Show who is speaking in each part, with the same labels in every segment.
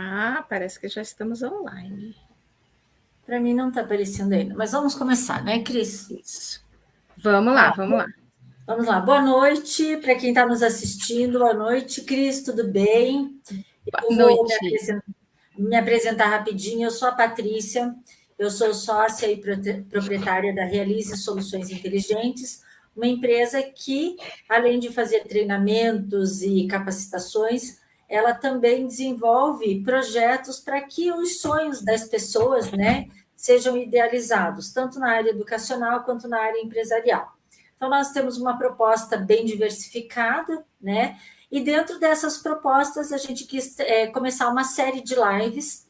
Speaker 1: Ah, parece que já estamos online.
Speaker 2: Para mim não está aparecendo ainda, mas vamos começar, né, Cris?
Speaker 1: Isso. Vamos lá, vamos lá.
Speaker 2: Vamos lá. Boa noite para quem está nos assistindo. Boa noite, Cris, tudo bem?
Speaker 1: Boa
Speaker 2: Eu vou
Speaker 1: noite.
Speaker 2: me apresentar rapidinho. Eu sou a Patrícia, eu sou sócia e proprietária da Realize Soluções Inteligentes, uma empresa que, além de fazer treinamentos e capacitações, ela também desenvolve projetos para que os sonhos das pessoas, né, sejam idealizados, tanto na área educacional quanto na área empresarial. Então, nós temos uma proposta bem diversificada, né? E dentro dessas propostas, a gente quis começar uma série de lives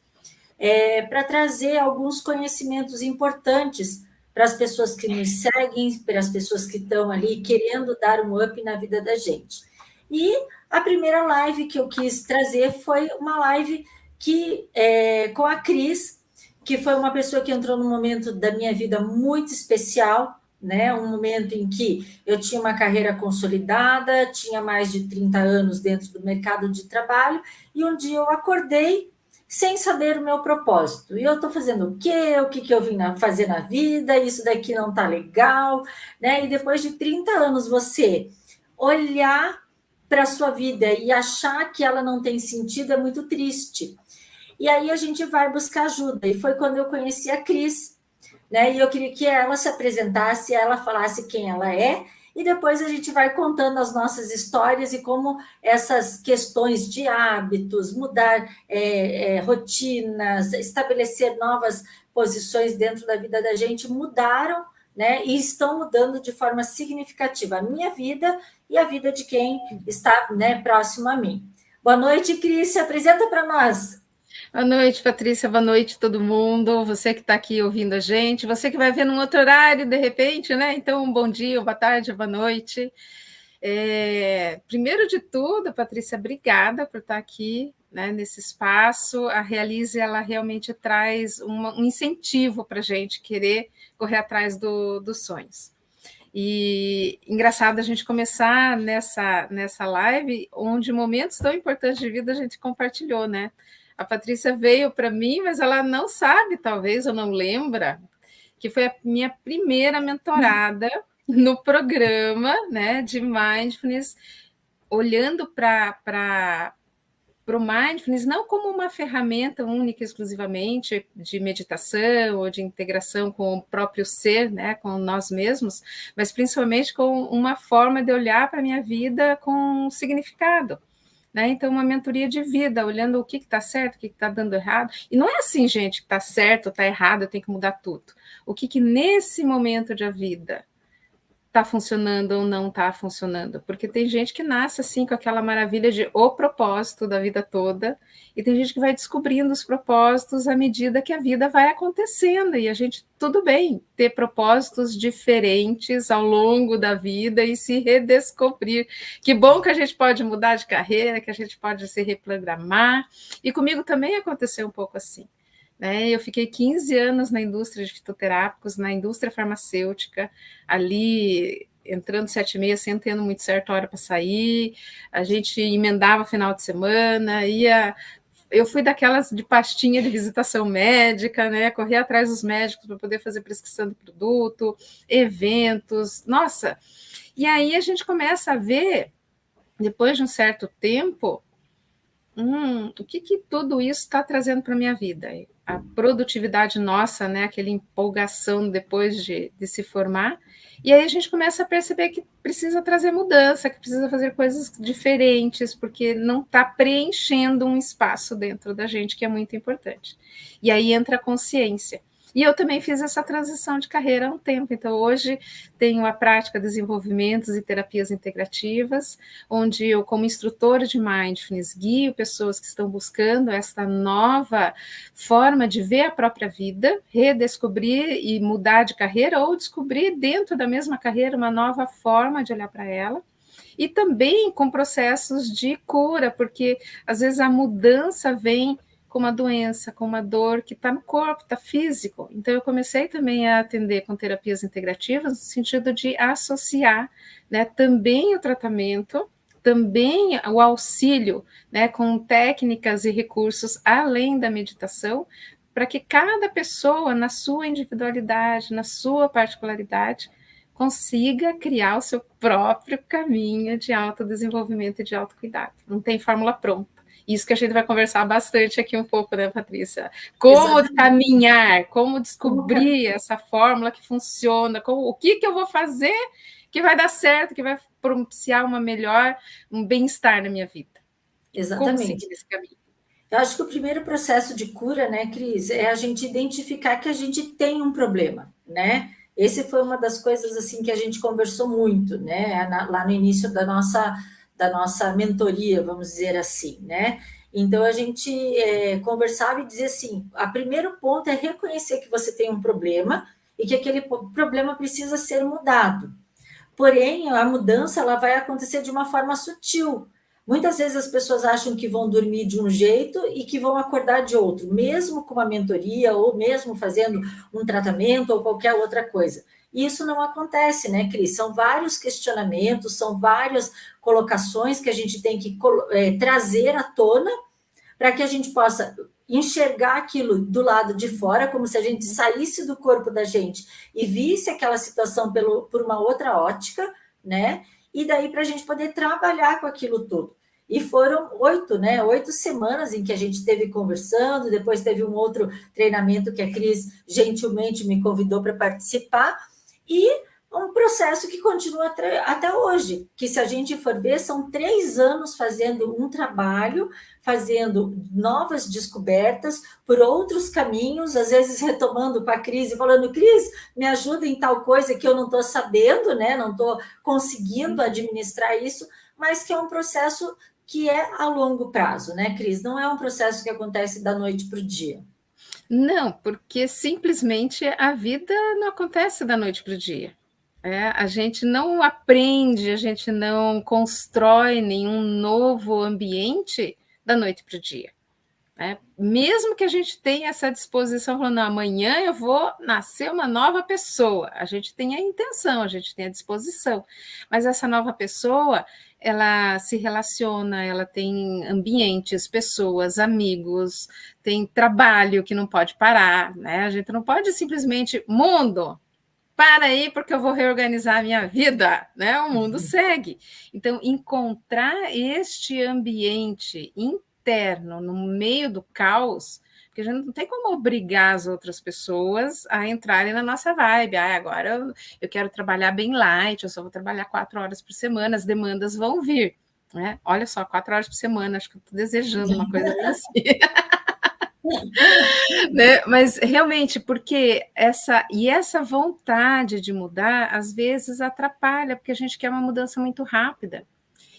Speaker 2: para trazer alguns conhecimentos importantes para as pessoas que nos seguem, para as pessoas que estão ali querendo dar um up na vida da gente. E a primeira live que eu quis trazer foi uma live com a Cris, que foi uma pessoa que entrou num momento da minha vida muito especial, né? Um momento em que eu tinha uma carreira consolidada, tinha mais de 30 anos dentro do mercado de trabalho, e um dia eu acordei sem saber o meu propósito. E eu estou fazendo o quê? O que eu vim fazer na vida? Isso daqui não está legal, né? E depois de 30 anos, você olhar para a sua vida e achar que ela não tem sentido é muito triste. E aí a gente vai buscar ajuda. E foi quando eu conheci a Cris, né? E eu queria que ela se apresentasse, ela falasse quem ela é, e depois a gente vai contando as nossas histórias e como essas questões de hábitos, mudar rotinas, estabelecer novas posições dentro da vida da gente mudaram, né? E estão mudando de forma significativa a minha vida e a vida de quem está, né, próximo a mim. Boa noite, Cris, se apresenta para nós.
Speaker 1: Boa noite, Patrícia. Boa noite, todo mundo. Você que está aqui ouvindo a gente, você que vai ver num outro horário, de repente, né? Então, bom dia, boa tarde, boa noite. Primeiro de tudo, Patrícia, obrigada por estar aqui, né, nesse espaço. A Realize, ela realmente traz um incentivo para a gente querer correr atrás dos sonhos. E engraçado a gente começar nessa live, onde momentos tão importantes de vida a gente compartilhou, né? A Patrícia veio para mim, mas ela não sabe, talvez, ou não lembra, que foi a minha primeira mentorada no programa, né, de Mindfulness, olhando para o mindfulness não como uma ferramenta única exclusivamente de meditação ou de integração com o próprio ser, né, com nós mesmos, mas principalmente com uma forma de olhar para a minha vida com significado. Né? Então, uma mentoria de vida, olhando o que está certo, o que está dando errado. E não é assim, gente, que está certo, está errado, eu tenho que mudar tudo. O que nesse momento da vida está funcionando ou não está funcionando, porque tem gente que nasce assim com aquela maravilha de o propósito da vida toda, e tem gente que vai descobrindo os propósitos à medida que a vida vai acontecendo, e a gente, tudo bem, ter propósitos diferentes ao longo da vida e se redescobrir. Que bom que a gente pode mudar de carreira, que a gente pode se reprogramar, e comigo também aconteceu um pouco assim. Né? Eu fiquei 15 anos na indústria de fitoterápicos, na indústria farmacêutica, ali entrando 7h30, sem tendo muito certo a hora para sair, a gente emendava final de semana, eu fui daquelas de pastinha de visitação médica, né? Correr atrás dos médicos para poder fazer prescrição de produto, eventos, nossa! E aí a gente começa a ver, depois de um certo tempo, o que tudo isso está trazendo para a minha vida? A produtividade nossa, né, aquela empolgação depois de se formar, e aí a gente começa a perceber que precisa trazer mudança, que precisa fazer coisas diferentes, porque não está preenchendo um espaço dentro da gente que é muito importante. E aí entra a consciência. E eu também fiz essa transição de carreira há um tempo, então hoje tenho a prática de desenvolvimentos e terapias integrativas, onde eu, como instrutora de Mindfulness, guio pessoas que estão buscando essa nova forma de ver a própria vida, redescobrir e mudar de carreira, ou descobrir dentro da mesma carreira uma nova forma de olhar para ela. E também com processos de cura, porque às vezes a mudança vem com uma doença, com uma dor que está no corpo, está físico. Então, eu comecei também a atender com terapias integrativas, no sentido de associar, né, também o tratamento também o auxílio, né, com técnicas e recursos além da meditação, para que cada pessoa, na sua individualidade, na sua particularidade, consiga criar o seu próprio caminho de autodesenvolvimento e de autocuidado. Não tem fórmula pronta. Isso que a gente vai conversar bastante aqui um pouco, né, Patrícia? Como
Speaker 2: Exatamente.
Speaker 1: caminhar, como descobrir essa fórmula que funciona, o que eu vou fazer que vai dar certo, que vai propiciar um bem-estar na minha vida.
Speaker 2: Exatamente.
Speaker 1: Como seguir esse caminho?
Speaker 2: Eu acho que o primeiro processo de cura, né, Cris, é a gente identificar que a gente tem um problema, né? Esse foi uma das coisas assim que a gente conversou muito, né, lá no início da nossa mentoria, vamos dizer assim, né? Então a gente conversava e dizia assim: a primeiro ponto é reconhecer que você tem um problema e que aquele problema precisa ser mudado. Porém, a mudança ela vai acontecer de uma forma sutil. Muitas vezes as pessoas acham que vão dormir de um jeito e que vão acordar de outro, mesmo com uma mentoria ou mesmo fazendo um tratamento ou qualquer outra coisa. E isso não acontece, né, Cris? São vários questionamentos, são várias colocações que a gente tem que trazer à tona para que a gente possa enxergar aquilo do lado de fora, como se a gente saísse do corpo da gente e visse aquela situação por uma outra ótica, né? E daí para a gente poder trabalhar com aquilo tudo. E foram 8 semanas em que a gente esteve conversando, depois teve um outro treinamento que a Cris gentilmente me convidou para participar, e um processo que continua até hoje, que se a gente for ver, são 3 anos fazendo um trabalho, fazendo novas descobertas por outros caminhos, às vezes retomando com a Cris e falando: Cris, me ajuda em tal coisa que eu não estou sabendo, né? Não estou conseguindo administrar isso, mas que é um processo que é a longo prazo, né, Cris? Não é um processo que acontece da noite para o dia.
Speaker 1: Não, porque simplesmente a vida não acontece da noite para o dia. A gente não aprende, a gente não constrói nenhum novo ambiente da noite para o dia. Mesmo que a gente tenha essa disposição, falando: amanhã eu vou nascer uma nova pessoa, a gente tem a intenção, a gente tem a disposição, mas essa nova pessoa, ela se relaciona, ela tem ambientes, pessoas, amigos, tem trabalho que não pode parar, né? A gente não pode simplesmente: mundo, para aí, porque eu vou reorganizar a minha vida, né? O mundo segue. Então, encontrar este ambiente interno, no meio do caos, porque a gente não tem como obrigar as outras pessoas a entrarem na nossa vibe. Agora eu quero trabalhar bem light, eu só vou trabalhar 4 horas por semana, as demandas vão vir. Né? Olha só, 4 horas por semana, acho que eu estou desejando uma coisa assim. Né? Mas realmente, porque essa vontade de mudar às vezes atrapalha, porque a gente quer uma mudança muito rápida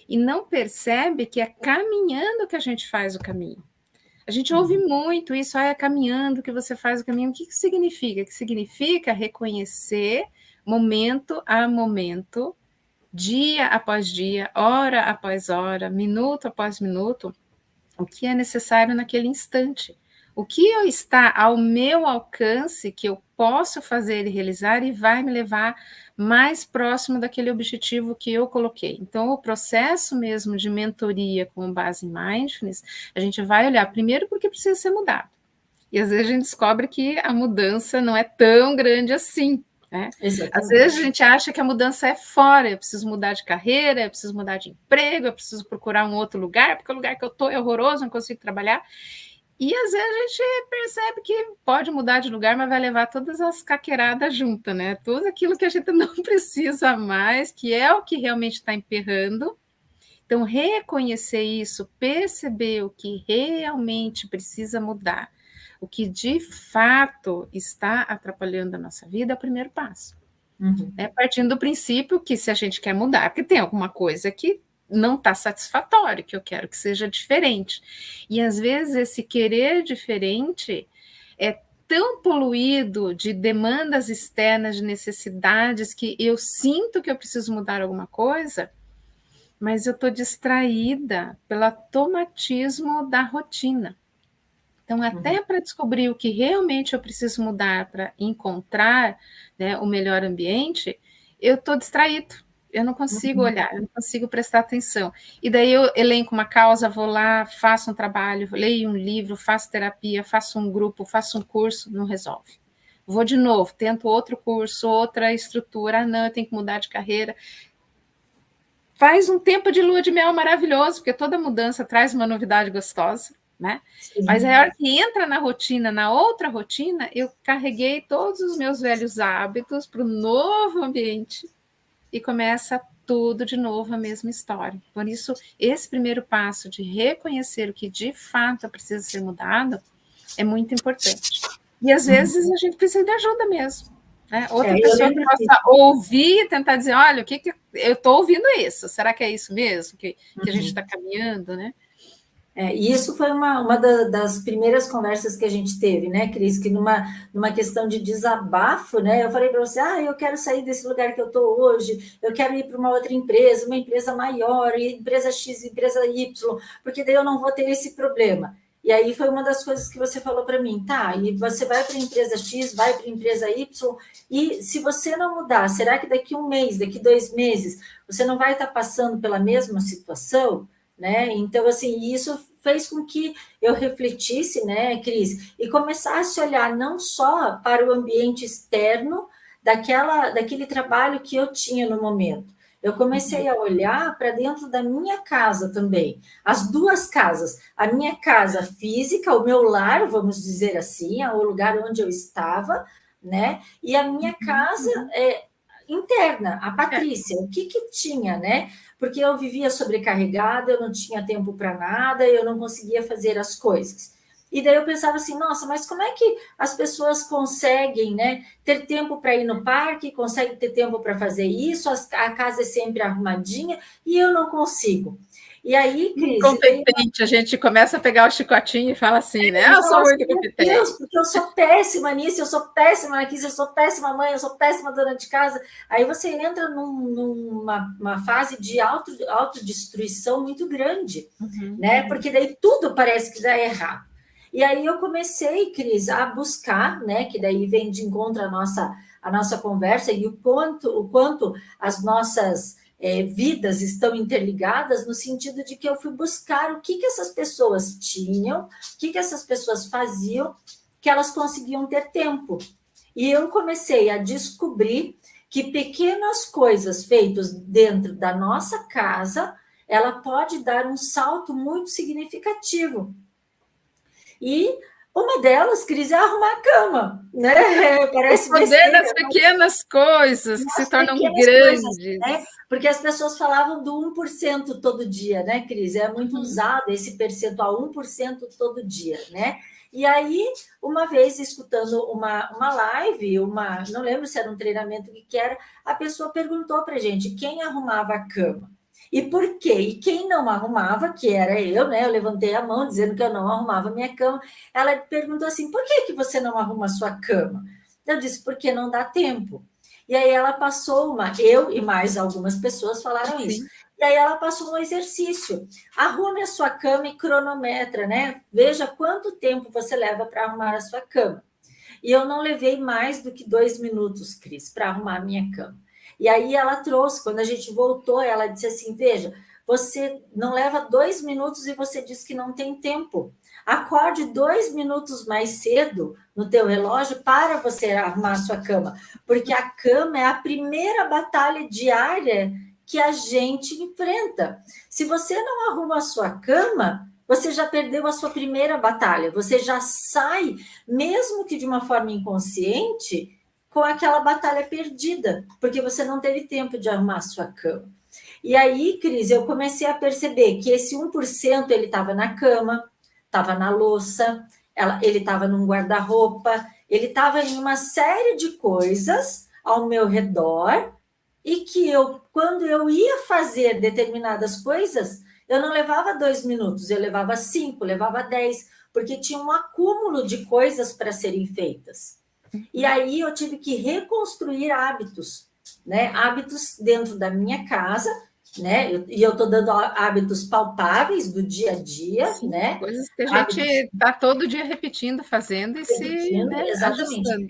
Speaker 1: e não percebe que é caminhando que a gente faz o caminho. A gente ouve muito isso: é caminhando que você faz o caminho. O que significa? Que significa reconhecer momento a momento, dia após dia, hora após hora, minuto após minuto, o que é necessário naquele instante. O que está ao meu alcance, que eu posso fazer e realizar e vai me levar mais próximo daquele objetivo que eu coloquei. Então, o processo mesmo de mentoria com base em mindfulness, a gente vai olhar primeiro porque precisa ser mudado. E às vezes a gente descobre que a mudança não é tão grande assim. Né? Às vezes a gente acha que a mudança é fora, eu preciso mudar de carreira, eu preciso mudar de emprego, eu preciso procurar um outro lugar, porque o lugar que eu estou é horroroso, não consigo trabalhar. E às vezes a gente percebe que pode mudar de lugar, mas vai levar todas as caqueradas juntas, né? Tudo aquilo que a gente não precisa mais, que é o que realmente está emperrando. Então, reconhecer isso, perceber o que realmente precisa mudar, o que de fato está atrapalhando a nossa vida, é o primeiro passo. Partindo do princípio que se a gente quer mudar, porque tem alguma coisa que não está satisfatório, que eu quero que seja diferente. E às vezes esse querer diferente é tão poluído de demandas externas, de necessidades, que eu sinto que eu preciso mudar alguma coisa, mas eu estou distraída pelo automatismo da rotina. Então, até para descobrir o que realmente eu preciso mudar para encontrar, né, o melhor ambiente, eu estou distraído. Eu não consigo olhar, eu não consigo prestar atenção. E daí eu elenco uma causa, vou lá, faço um trabalho, leio um livro, faço terapia, faço um grupo, faço um curso, não resolve. Vou de novo, tento outro curso, outra estrutura, não, eu tenho que mudar de carreira. Faz um tempo de lua de mel maravilhoso, porque toda mudança traz uma novidade gostosa, né?
Speaker 2: Sim.
Speaker 1: Mas a hora que entra na rotina, na outra rotina, eu carreguei todos os meus velhos hábitos para o novo ambiente e começa tudo de novo a mesma história. Por isso, esse primeiro passo de reconhecer o que de fato precisa ser mudado é muito importante. E às vezes a gente precisa de ajuda mesmo. Né? Outra pessoa que possa ouvir e tentar dizer, olha, o que eu estou ouvindo isso? Será que é isso mesmo que a gente está caminhando, né?
Speaker 2: E isso foi uma das primeiras conversas que a gente teve, né, Cris? Que numa questão de desabafo, né? Eu falei para você, eu quero sair desse lugar que eu estou hoje, eu quero ir para uma outra empresa, uma empresa maior, empresa X, empresa Y, porque daí eu não vou ter esse problema. E aí foi uma das coisas que você falou para mim, tá? E você vai para a empresa X, vai para a empresa Y, e se você não mudar, será que daqui um mês, daqui 2 meses, você não vai estar passando pela mesma situação? Né? Então, assim, isso fez com que eu refletisse, né, Cris, e começasse a olhar não só para o ambiente externo daquele trabalho que eu tinha no momento. Eu comecei a olhar para dentro da minha casa também, as duas casas, a minha casa física, o meu lar, vamos dizer assim, o lugar onde eu estava, né, e a minha casa interna, a Patrícia, o que tinha, né? Porque eu vivia sobrecarregada, eu não tinha tempo para nada, eu não conseguia fazer as coisas. E daí eu pensava assim, nossa, mas como é que as pessoas conseguem, né, ter tempo para ir no parque, conseguem ter tempo para fazer isso, a casa é sempre arrumadinha, e eu não consigo. E aí, Cris...
Speaker 1: Competente, a gente começa a pegar o chicotinho e fala assim, né? Eu sou muito competente.
Speaker 2: Deus, porque eu sou péssima nisso, eu sou péssima naquilo, eu sou péssima mãe, eu sou péssima dona de casa. Aí você entra numa fase de autodestruição muito grande, né? Porque daí tudo parece que dá errado. E aí eu comecei, Cris, a buscar, né? Que daí vem de encontro a nossa conversa e o quanto as nossas vidas estão interligadas, no sentido de que eu fui buscar o que essas pessoas tinham, o que essas pessoas faziam, que elas conseguiam ter tempo. E eu comecei a descobrir que pequenas coisas feitas dentro da nossa casa, ela pode dar um salto muito significativo. E uma delas, Cris, é arrumar a cama, né? Parece
Speaker 1: o poder besteira, das pequenas coisas que se tornam grandes. Coisas,
Speaker 2: né? Porque as pessoas falavam do 1% todo dia, né, Cris? É muito usado esse percentual, 1% todo dia, né? E aí, uma vez, escutando uma live, não lembro se era um treinamento que era, a pessoa perguntou para a gente quem arrumava a cama. E por quê? E quem não arrumava, que era eu, né? Eu levantei a mão dizendo que eu não arrumava a minha cama. Ela perguntou assim, por que você não arruma a sua cama? Eu disse, porque não dá tempo. E aí ela passou eu e mais algumas pessoas falaram isso. E aí ela passou um exercício. Arrume a sua cama e cronometra, né? Veja quanto tempo você leva para arrumar a sua cama. E eu não levei mais do que 2 minutos, Cris, para arrumar a minha cama. E aí ela trouxe, quando a gente voltou, ela disse assim, veja, você não leva 2 minutos e você diz que não tem tempo. Acorde 2 minutos mais cedo no teu relógio para você arrumar a sua cama, porque a cama é a primeira batalha diária que a gente enfrenta. Se você não arruma a sua cama, você já perdeu a sua primeira batalha, você já sai, mesmo que de uma forma inconsciente, com aquela batalha perdida, porque você não teve tempo de arrumar a sua cama. E aí, Cris, eu comecei a perceber que esse 1% ele estava na cama, estava na louça, ele estava num guarda-roupa, ele estava em uma série de coisas ao meu redor, e que quando eu ia fazer determinadas coisas, eu não levava 2 minutos, eu levava 5, levava 10, porque tinha um acúmulo de coisas para serem feitas. E aí eu tive que reconstruir hábitos, né? Hábitos dentro da minha casa, né? E eu estou dando hábitos palpáveis do dia a dia,
Speaker 1: sim,
Speaker 2: né?
Speaker 1: Coisas que a gente está todo dia repetindo, fazendo e se, né,
Speaker 2: exatamente.
Speaker 1: ajustando.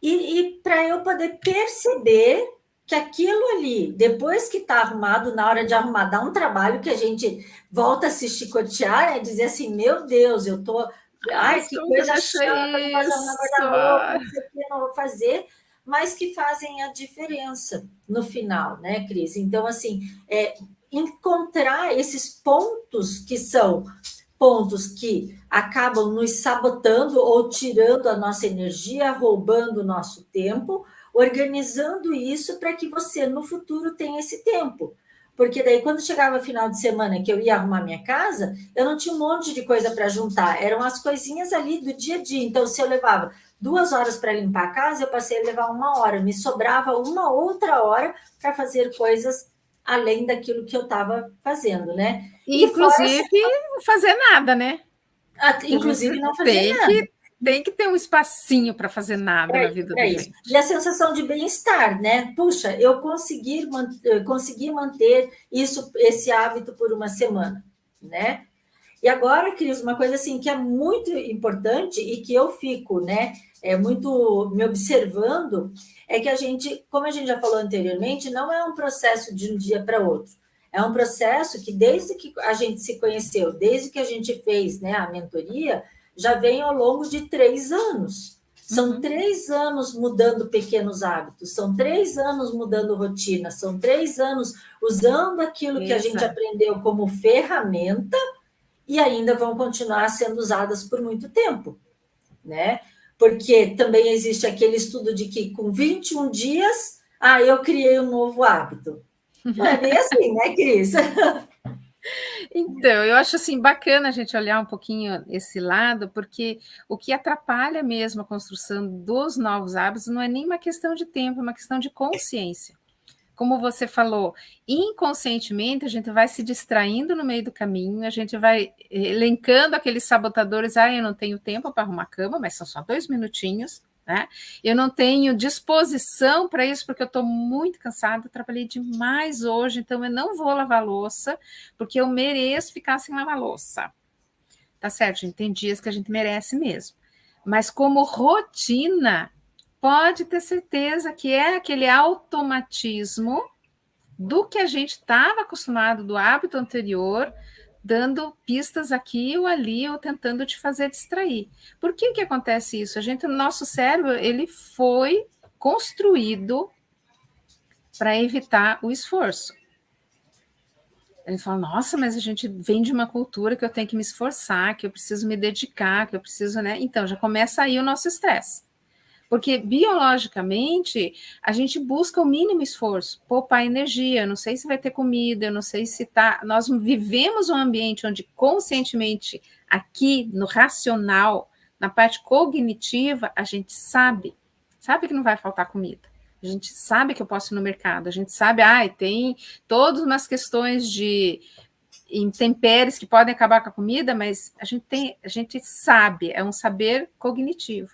Speaker 2: E para eu poder perceber que aquilo ali, depois que está arrumado, na hora de arrumar, dá um trabalho que a gente volta a se chicotear, dizer assim, meu Deus, eu tô... Ai,
Speaker 1: Mas
Speaker 2: que
Speaker 1: como que eu
Speaker 2: coisa
Speaker 1: deixei
Speaker 2: chata, não fazer um
Speaker 1: isso?
Speaker 2: guarda-roupa, não sei o que, não vou fazer, mas que fazem a diferença no final, né, Cris? Então, assim, encontrar esses pontos que são pontos que acabam nos sabotando ou tirando a nossa energia, roubando o nosso tempo, organizando isso para que você no futuro tenha esse tempo. Porque daí, quando chegava final de semana que eu ia arrumar minha casa, eu não tinha um monte de coisa para juntar, eram as coisinhas ali do dia a dia. Então, se eu levava 2 horas para limpar a casa, eu passei a levar 1 hora, me sobrava uma outra hora para fazer coisas além daquilo que eu estava fazendo, né?
Speaker 1: E,
Speaker 2: E fora,
Speaker 1: inclusive, não fazer nada, né? A gente
Speaker 2: inclusive, não fazer nada.
Speaker 1: tem que ter um espacinho para fazer nada na vida da
Speaker 2: Isso. E
Speaker 1: gente.
Speaker 2: a sensação de bem-estar, né? Puxa, eu consegui manter esse hábito por uma semana, né? E agora, Cris, uma coisa assim que é muito importante e que eu fico, né, muito me observando, é que a gente, como a gente já falou anteriormente, não é um processo de um dia para outro. É um processo que desde que a gente se conheceu, desde que a gente fez, né, a mentoria, já vem ao longo de 3 anos. São 3 anos mudando pequenos hábitos, são 3 anos mudando rotina, são 3 anos usando aquilo que a gente
Speaker 1: Exato.
Speaker 2: aprendeu como ferramenta e ainda vão continuar sendo usadas por muito tempo, né? Porque também existe aquele estudo de que com 21 dias, eu criei um novo hábito. Não é bem assim, né, Cris?
Speaker 1: Então, eu acho assim bacana a gente olhar um pouquinho esse lado, porque o que atrapalha mesmo a construção dos novos hábitos não é nem uma questão de tempo, é uma questão de consciência. Como você falou, inconscientemente a gente vai se distraindo no meio do caminho, a gente vai elencando aqueles sabotadores. Eu não tenho tempo para arrumar a cama, mas são só 2 minutinhos, né? Eu não tenho disposição para isso porque eu estou muito cansada, trabalhei demais hoje, então eu não vou lavar louça, porque eu mereço ficar sem lavar louça. Tá certo, gente, tem dias que a gente merece mesmo. Mas como rotina, pode ter certeza que é aquele automatismo do que a gente estava acostumado, do hábito anterior, dando pistas aqui ou ali, ou tentando te fazer distrair. Por que que acontece isso? O nosso cérebro, ele foi construído para evitar o esforço. Ele fala, nossa, mas a gente vem de uma cultura que eu tenho que me esforçar, que eu preciso me dedicar, que eu preciso, né? Então, já começa aí o nosso estresse. Porque biologicamente a gente busca o mínimo esforço, poupar energia. Eu não sei se vai ter comida, eu não sei se tá. Nós vivemos um ambiente onde conscientemente, aqui no racional, na parte cognitiva, a gente sabe que não vai faltar comida. A gente sabe que eu posso ir no mercado, a gente sabe, tem todas umas questões de intempéries que podem acabar com a comida, mas a gente sabe, é um saber cognitivo.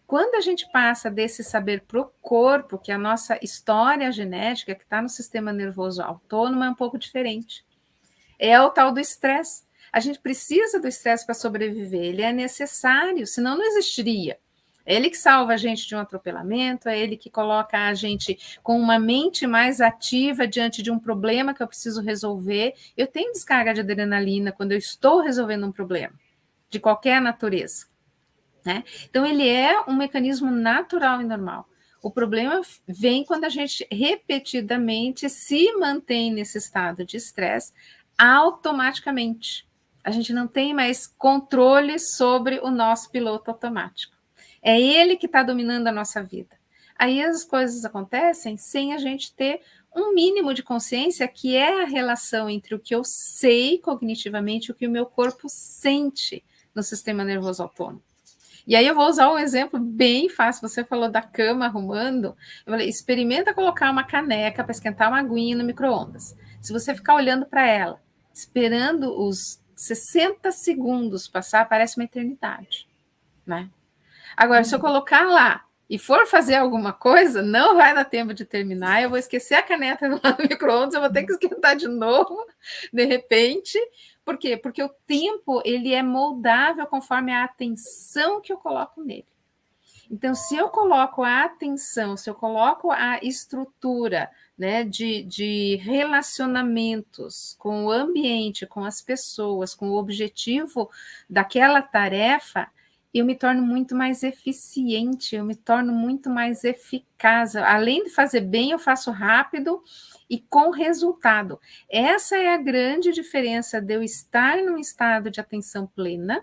Speaker 1: Quando a gente passa desse saber para o corpo, que a nossa história genética, que está no sistema nervoso autônomo, é um pouco diferente. É o tal do estresse. A gente precisa do estresse para sobreviver, ele é necessário, senão não existiria. É ele que salva a gente de um atropelamento, é ele que coloca a gente com uma mente mais ativa diante de um problema que eu preciso resolver. Eu tenho descarga de adrenalina quando eu estou resolvendo um problema, de qualquer natureza. Né? Então, ele é um mecanismo natural e normal. O problema vem quando a gente repetidamente se mantém nesse estado de estresse automaticamente. A gente não tem mais controle sobre o nosso piloto automático. É ele que está dominando a nossa vida. Aí as coisas acontecem sem a gente ter um mínimo de consciência, que é a relação entre o que eu sei cognitivamente e o que o meu corpo sente no sistema nervoso autônomo. E aí eu vou usar um exemplo bem fácil. Você falou da cama arrumando. Eu falei, experimenta colocar uma caneca para esquentar uma aguinha no micro-ondas. Se você ficar olhando para ela, esperando os 60 segundos passar, parece uma eternidade, né? Agora, se eu colocar lá e for fazer alguma coisa, não vai dar tempo de terminar, eu vou esquecer a caneta lá no micro-ondas, eu vou ter que esquentar de novo, de repente. Por quê? Porque o tempo ele é moldável conforme a atenção que eu coloco nele. Então, se eu coloco a atenção, se eu coloco a estrutura, né, de relacionamentos com o ambiente, com as pessoas, com o objetivo daquela tarefa, eu me torno muito mais eficiente, eu me torno muito mais eficaz. Além de fazer bem, eu faço rápido e com resultado. Essa é a grande diferença de eu estar num estado de atenção plena,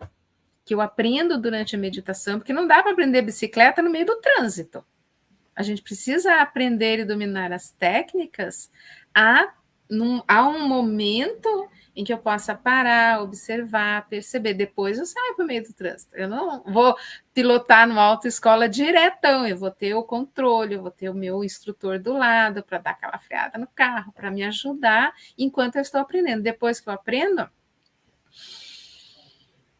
Speaker 1: que eu aprendo durante a meditação, porque não dá para aprender bicicleta no meio do trânsito. A gente precisa aprender e dominar as técnicas a um momento em que eu possa parar, observar, perceber. Depois eu saio para o meio do trânsito. Eu não vou pilotar numa autoescola diretão, eu vou ter o controle, eu vou ter o meu instrutor do lado para dar aquela freada no carro, para me ajudar enquanto eu estou aprendendo. Depois que eu aprendo,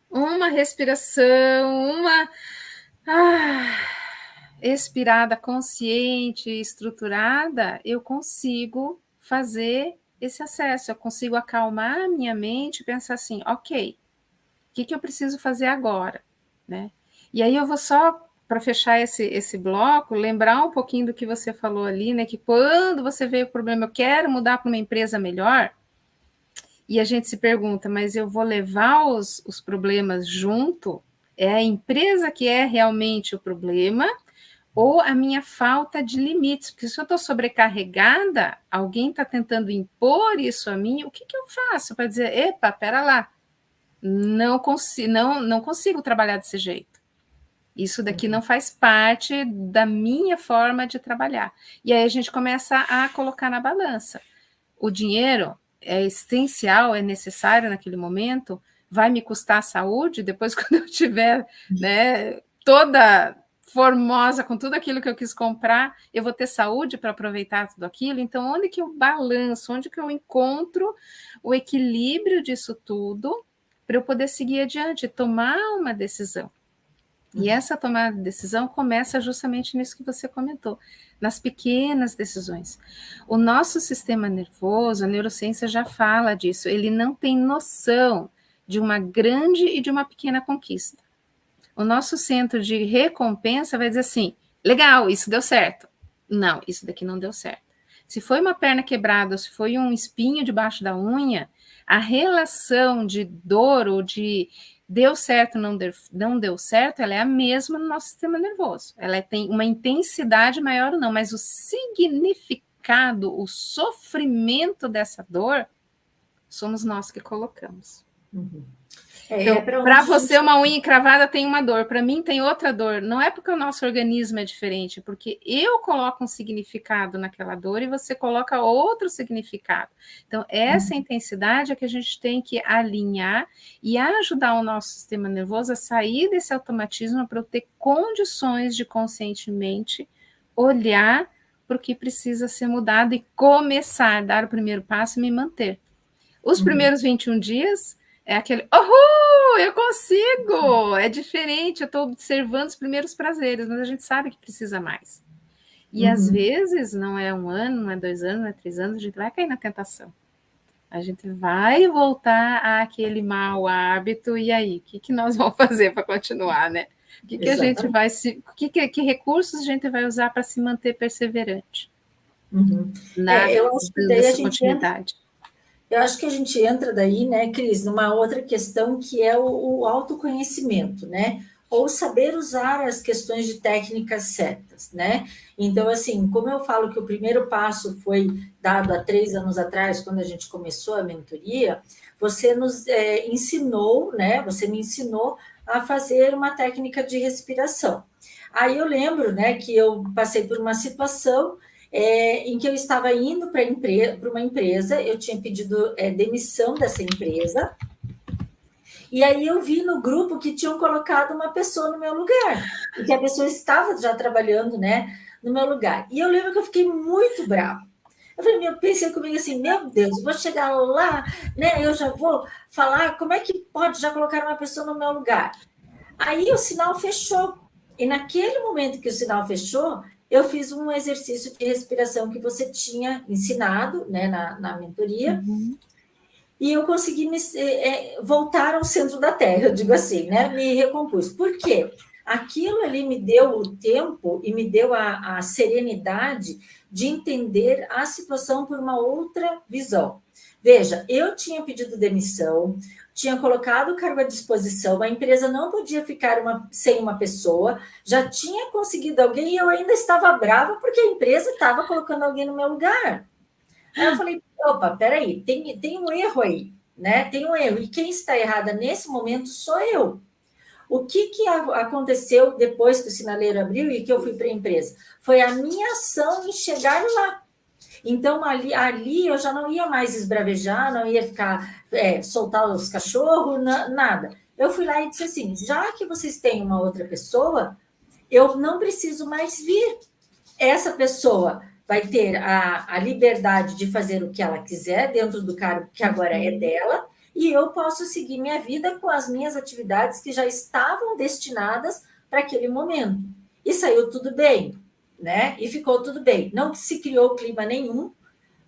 Speaker 1: uma respiração, uma expirada consciente, estruturada, eu consigo fazer esse acesso, eu consigo acalmar a minha mente e pensar assim, ok, o que eu preciso fazer agora? Né? E aí eu vou só, para fechar esse bloco, lembrar um pouquinho do que você falou ali, né? Que quando você vê o problema, eu quero mudar para uma empresa melhor, e a gente se pergunta, mas eu vou levar os problemas junto? É a empresa que é realmente o problema ou a minha falta de limites? Porque se eu estou sobrecarregada, alguém está tentando impor isso a mim, o que eu faço para dizer, epa, pera lá, não consigo trabalhar desse jeito. Isso daqui não faz parte da minha forma de trabalhar. E aí a gente começa a colocar na balança. O dinheiro é essencial, é necessário naquele momento, vai me custar a saúde, depois quando eu tiver, né, toda formosa com tudo aquilo que eu quis comprar, eu vou ter saúde para aproveitar tudo aquilo? Então, onde que eu balanço, onde que eu encontro o equilíbrio disso tudo para eu poder seguir adiante, tomar uma decisão? E essa tomada de decisão começa justamente nisso que você comentou, nas pequenas decisões. O nosso sistema nervoso, a neurociência já fala disso, ele não tem noção de uma grande e de uma pequena conquista. O nosso centro de recompensa vai dizer assim, legal, isso deu certo. Não, isso daqui não deu certo. Se foi uma perna quebrada, ou se foi um espinho debaixo da unha, a relação de dor ou de deu certo, não deu certo, ela é a mesma no nosso sistema nervoso. Ela tem uma intensidade maior ou não, mas o significado, o sofrimento dessa dor, somos nós que colocamos.
Speaker 2: Uhum.
Speaker 1: Então, para você, uma unha encravada tem uma dor, para mim tem outra dor. Não é porque o nosso organismo é diferente, porque eu coloco um significado naquela dor e você coloca outro significado. Então, essa intensidade é que a gente tem que alinhar e ajudar o nosso sistema nervoso a sair desse automatismo para eu ter condições de conscientemente olhar para o que precisa ser mudado e começar a dar o primeiro passo e me manter. Os primeiros 21 dias é aquele, eu consigo, é diferente, eu estou observando os primeiros prazeres, mas a gente sabe que precisa mais. E às vezes, não é 1 ano, não é 2 anos, não é 3 anos, a gente vai cair na tentação. A gente vai voltar àquele mau hábito, e aí, o que nós vamos fazer para continuar, né? O que a gente vai que recursos a gente vai usar para se manter perseverante? Nessa continuidade.
Speaker 2: Eu acho que a gente entra daí, né, Cris, numa outra questão que é o autoconhecimento, né? Ou saber usar as questões de técnicas certas, né? Então, assim, como eu falo que o primeiro passo foi dado há 3 anos atrás, quando a gente começou a mentoria, você nos ensinou, né? Você me ensinou a fazer uma técnica de respiração. Aí eu lembro, né, que eu passei por uma situação em que eu estava indo para uma empresa, eu tinha pedido demissão dessa empresa, e aí eu vi no grupo que tinham colocado uma pessoa no meu lugar, e que a pessoa estava já trabalhando, né, no meu lugar. E eu lembro que eu fiquei muito brava. Eu pensei comigo assim, meu Deus, vou chegar lá, né, eu já vou falar, como é que pode já colocar uma pessoa no meu lugar? Aí o sinal fechou, e naquele momento que o sinal fechou, eu fiz um exercício de respiração que você tinha ensinado, né, na mentoria, e eu consegui voltar ao centro da Terra, eu digo assim, né, me recompus. Por quê? aquilo ali me deu o tempo e me deu a serenidade de entender a situação por uma outra visão. Veja, eu tinha pedido demissão, tinha colocado o cargo à disposição, a empresa não podia ficar sem uma pessoa, já tinha conseguido alguém e eu ainda estava brava porque a empresa estava colocando alguém no meu lugar. Aí eu falei, opa, peraí, tem um erro aí, né? Tem um erro, e quem está errada nesse momento sou eu. O que aconteceu depois que o sinaleiro abriu e que eu fui para a empresa? Foi a minha ação em chegar lá. Então, ali eu já não ia mais esbravejar, não ia ficar, soltar os cachorros, nada. Eu fui lá e disse assim, já que vocês têm uma outra pessoa, eu não preciso mais vir. Essa pessoa vai ter a liberdade de fazer o que ela quiser dentro do cargo que agora é dela, e eu posso seguir minha vida com as minhas atividades que já estavam destinadas para aquele momento. E saiu tudo bem, né? E ficou tudo bem. Não se criou clima nenhum,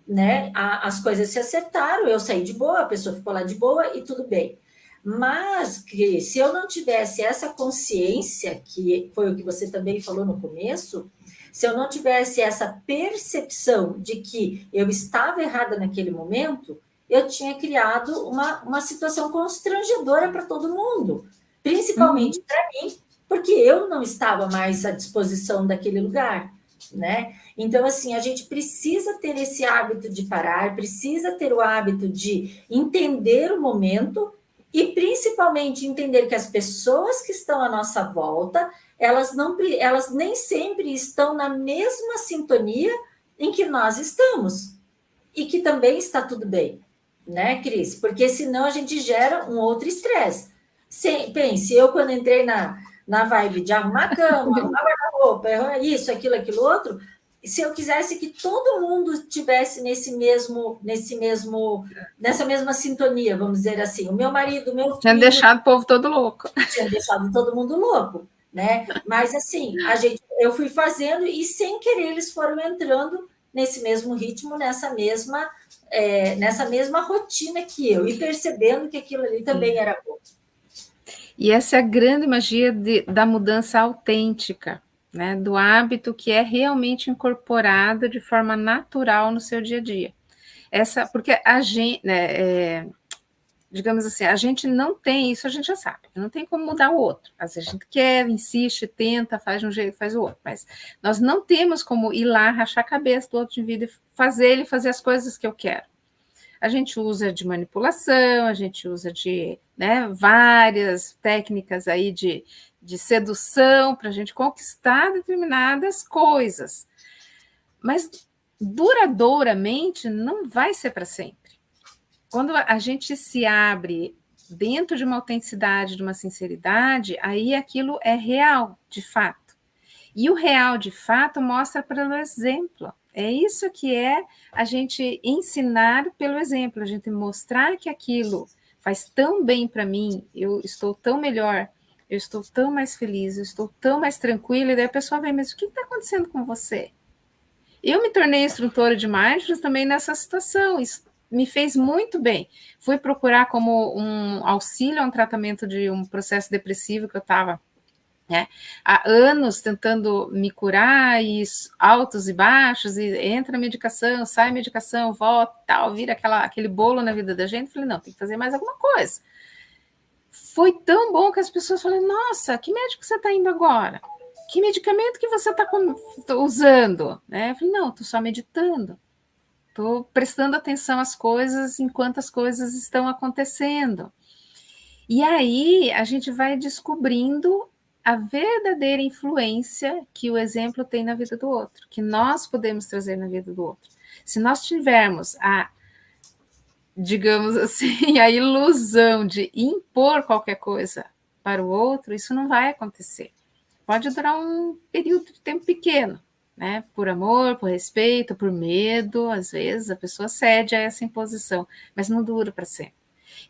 Speaker 2: né? As coisas se acertaram, eu saí de boa, a pessoa ficou lá de boa e tudo bem. Mas que se eu não tivesse essa consciência, que foi o que você também falou no começo, se eu não tivesse essa percepção de que eu estava errada naquele momento, eu tinha criado uma situação constrangedora para todo mundo, principalmente para mim, porque eu não estava mais à disposição daquele lugar, né? Então, assim, a gente precisa ter esse hábito de parar, precisa ter o hábito de entender o momento e, principalmente, entender que as pessoas que estão à nossa volta, elas nem sempre estão na mesma sintonia em que nós estamos. E que também está tudo bem, né, Cris? Porque senão a gente gera um outro estresse. Pense, eu quando entrei na vibe de arrumar a cama, lavar a roupa, isso, aquilo outro, se eu quisesse que todo mundo tivesse nessa mesma sintonia, vamos dizer assim, o meu marido, o meu filho...
Speaker 1: Tinha deixado o povo todo louco.
Speaker 2: Tinha deixado todo mundo louco, né? Mas, assim, eu fui fazendo e, sem querer, eles foram entrando nesse mesmo ritmo, nessa mesma rotina que eu, e percebendo que aquilo ali também era bom.
Speaker 1: E essa é a grande magia da mudança autêntica, né? Do hábito que é realmente incorporado de forma natural no seu dia a dia. Porque a gente, né, digamos assim, a gente não tem isso, a gente já sabe, não tem como mudar o outro. Às vezes a gente quer, insiste, tenta, faz de um jeito, faz o outro, mas nós não temos como ir lá, rachar a cabeça do outro indivíduo e fazer ele fazer as coisas que eu quero. A gente usa de manipulação, a gente usa de, né, várias técnicas aí de sedução para a gente conquistar determinadas coisas. Mas duradouramente não vai ser para sempre. Quando a gente se abre dentro de uma autenticidade, de uma sinceridade, aí aquilo é real, de fato. E o real, de fato, mostra pelo exemplo. É isso que é a gente ensinar pelo exemplo, a gente mostrar que aquilo faz tão bem para mim, eu estou tão melhor, eu estou tão mais feliz, eu estou tão mais tranquila, e daí a pessoa vem, mas o que está acontecendo com você? Eu me tornei instrutora de mindfulness também nessa situação, isso me fez muito bem. Fui procurar como um auxílio a um tratamento de um processo depressivo que eu estava, né, há anos tentando me curar, e altos e baixos, e entra a medicação, sai a medicação, volta, tal, vira aquele bolo na vida da gente. Falei, não, tem que fazer mais alguma coisa. Foi tão bom que as pessoas falaram, nossa, que médico você está indo agora? Que medicamento que você está usando? Eu falei, não, estou só meditando. Estou prestando atenção às coisas enquanto as coisas estão acontecendo. E aí a gente vai descobrindo a verdadeira influência que o exemplo tem na vida do outro, que nós podemos trazer na vida do outro. Se nós tivermos digamos assim, a ilusão de impor qualquer coisa para o outro, isso não vai acontecer. Pode durar um período de tempo pequeno, né? Por amor, por respeito, por medo, às vezes a pessoa cede a essa imposição, mas não dura para sempre.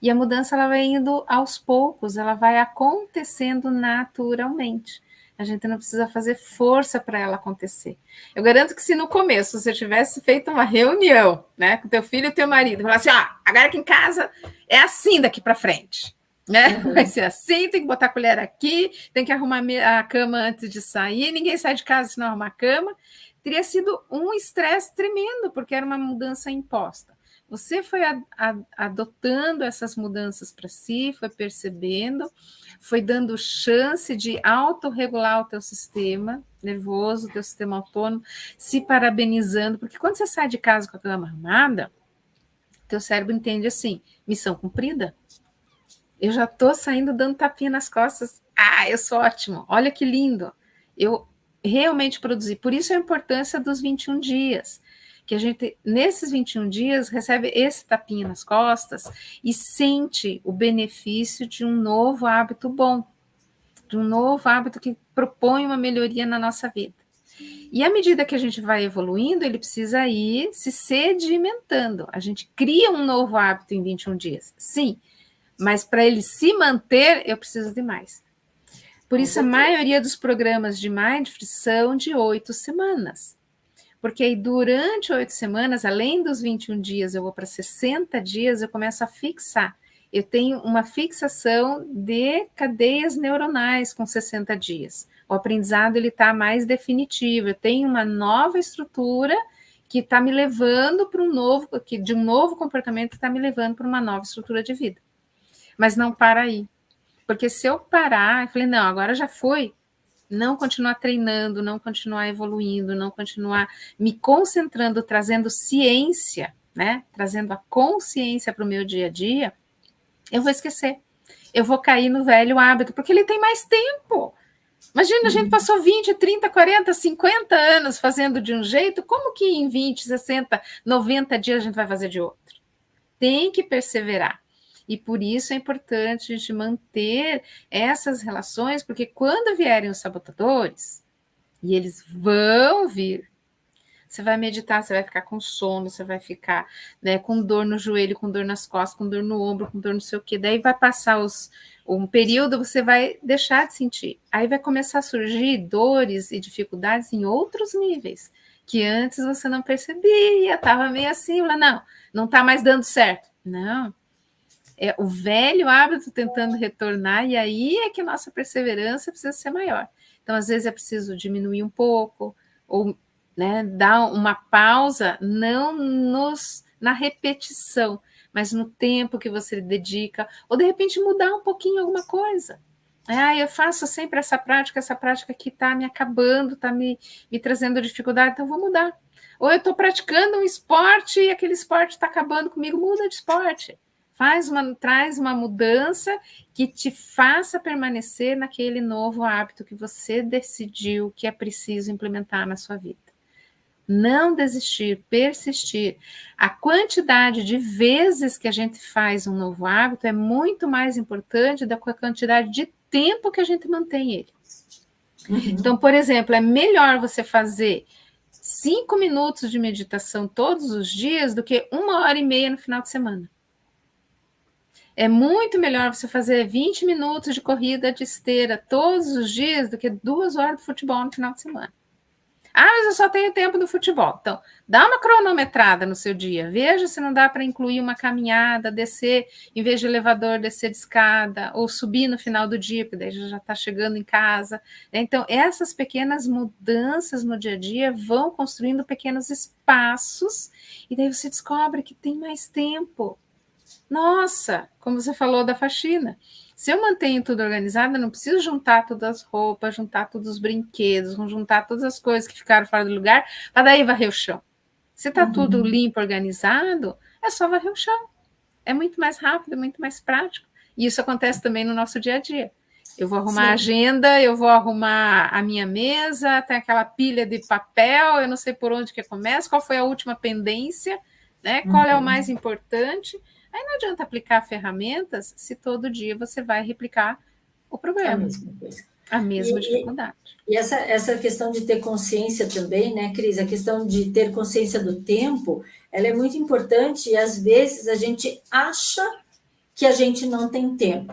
Speaker 1: E a mudança ela vai indo aos poucos, ela vai acontecendo naturalmente. A gente não precisa fazer força para ela acontecer. Eu garanto que se no começo você tivesse feito uma reunião, né, com teu filho e teu marido, falar assim, agora aqui em casa é assim daqui para frente, Vai ser assim, tem que botar a colher aqui, tem que arrumar a cama antes de sair, ninguém sai de casa se não arrumar a cama. Teria sido um estresse tremendo, porque era uma mudança imposta. Você foi adotando essas mudanças para si, foi percebendo, foi dando chance de autorregular o teu sistema nervoso, o teu sistema autônomo, se parabenizando, porque quando você sai de casa com a cama arrumada, teu cérebro entende assim, missão cumprida. Eu já estou saindo dando tapinha nas costas. Eu sou ótimo, olha que lindo. Eu realmente produzi. Por isso a importância dos 21 dias, que a gente, nesses 21 dias, recebe esse tapinha nas costas e sente o benefício de um novo hábito bom, de um novo hábito que propõe uma melhoria na nossa vida. E à medida que a gente vai evoluindo, ele precisa ir se sedimentando. A gente cria um novo hábito em 21 dias, sim, mas para ele se manter, eu preciso de mais. Por isso, a maioria dos programas de Mindfulness são de 8 semanas. Porque aí, durante 8 semanas, além dos 21 dias, eu vou para 60 dias, eu começo a fixar. Eu tenho uma fixação de cadeias neuronais com 60 dias. O aprendizado está mais definitivo. Eu tenho uma nova estrutura que está me levando para um novo comportamento que está me levando para uma nova estrutura de vida. Mas não para aí. Porque se eu parar, eu falei, não, agora já foi, não continuar treinando, não continuar evoluindo, não continuar me concentrando, trazendo ciência, né? Trazendo a consciência para o meu dia a dia, eu vou esquecer. Eu vou cair no velho hábito, porque ele tem mais tempo. Imagina, a gente passou 20, 30, 40, 50 anos fazendo de um jeito, como que em 20, 60, 90 dias a gente vai fazer de outro? Tem que perseverar. E por isso é importante a gente manter essas relações, porque quando vierem os sabotadores, e eles vão vir, você vai meditar, você vai ficar com sono, você vai ficar, né, com dor no joelho, com dor nas costas, com dor no ombro, com dor não sei o quê. Daí vai passar um período, você vai deixar de sentir. Aí vai começar a surgir dores e dificuldades em outros níveis, que antes você não percebia, estava meio assim, não está mais dando certo. Não, é o velho hábito tentando retornar, e aí é que a nossa perseverança precisa ser maior. Então, às vezes é preciso diminuir um pouco, ou, né, dar uma pausa, não na repetição, mas no tempo que você dedica, ou de repente mudar um pouquinho alguma coisa. Eu faço sempre essa prática aqui está me acabando, está me trazendo dificuldade, então vou mudar. Ou eu estou praticando um esporte e aquele esporte está acabando comigo, muda de esporte. Traz uma mudança que te faça permanecer naquele novo hábito que você decidiu que é preciso implementar na sua vida. Não desistir, persistir. A quantidade de vezes que a gente faz um novo hábito é muito mais importante do que a quantidade de tempo que a gente mantém ele. Então, por exemplo, é melhor você fazer 5 minutos de meditação todos os dias do que 1h30 no final de semana. É muito melhor você fazer 20 minutos de corrida de esteira todos os dias do que 2 horas de futebol no final de semana. Mas eu só tenho tempo do futebol. Então, dá uma cronometrada no seu dia. Veja se não dá para incluir uma caminhada, descer, em vez de elevador, descer de escada, ou subir no final do dia, porque daí já está chegando em casa. Então, essas pequenas mudanças no dia a dia vão construindo pequenos espaços, e daí você descobre que tem mais tempo. Nossa, como você falou da faxina. Se eu mantenho tudo organizado, eu não preciso juntar todas as roupas, juntar todos os brinquedos, juntar todas as coisas que ficaram fora do lugar, para daí varrer o chão. Se está tudo limpo, organizado, é só varrer o chão. É muito mais rápido, muito mais prático. E isso acontece também no nosso dia a dia. Eu vou arrumar a agenda, eu vou arrumar a minha mesa, tem aquela pilha de papel, eu não sei por onde que começa, qual foi a última pendência, né? Qual é o mais importante. Aí não adianta aplicar ferramentas se todo dia você vai replicar o problema.
Speaker 2: A mesma coisa.
Speaker 1: A mesma dificuldade.
Speaker 2: E essa questão de ter consciência também, né, Cris? A questão de ter consciência do tempo, ela é muito importante, e às vezes a gente acha que a gente não tem tempo,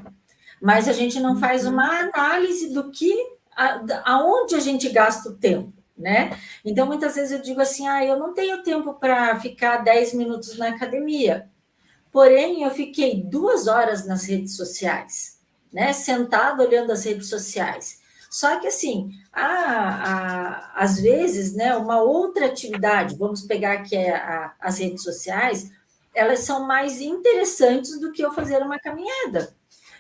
Speaker 2: mas a gente não faz uma análise do que, aonde a gente gasta o tempo, né? Então, muitas vezes eu digo assim, eu não tenho tempo para ficar 10 minutos na academia. porém eu fiquei 2 horas nas redes sociais, né? Sentada olhando as redes sociais. Só que, assim, às vezes, né, uma outra atividade, vamos pegar que as redes sociais, elas são mais interessantes do que eu fazer uma caminhada,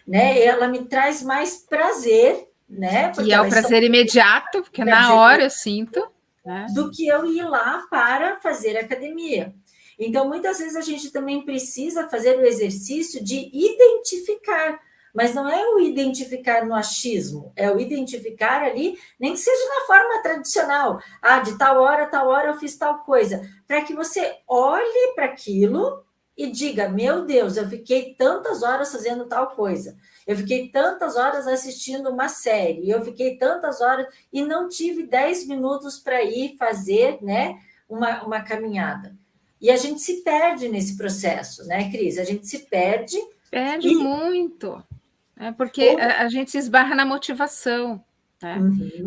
Speaker 2: né? Ela me traz mais prazer, né?
Speaker 1: Que
Speaker 2: porque
Speaker 1: é o
Speaker 2: elas são
Speaker 1: prazer imediato, porque na hora eu sinto, né?
Speaker 2: Do que eu ir lá para fazer academia. Então, muitas vezes a gente também precisa fazer o exercício de identificar, mas não é o identificar no achismo, é o identificar ali, nem que seja na forma tradicional. De tal hora eu fiz tal coisa, para que você olhe para aquilo e diga: meu Deus, eu fiquei tantas horas fazendo tal coisa, eu fiquei tantas horas assistindo uma série, eu fiquei tantas horas e não tive 10 minutos para ir fazer, né, uma caminhada. E a gente se perde nesse processo, né, Cris? A gente se perde.
Speaker 1: Perde muito, né? Porque a gente se esbarra na motivação, né?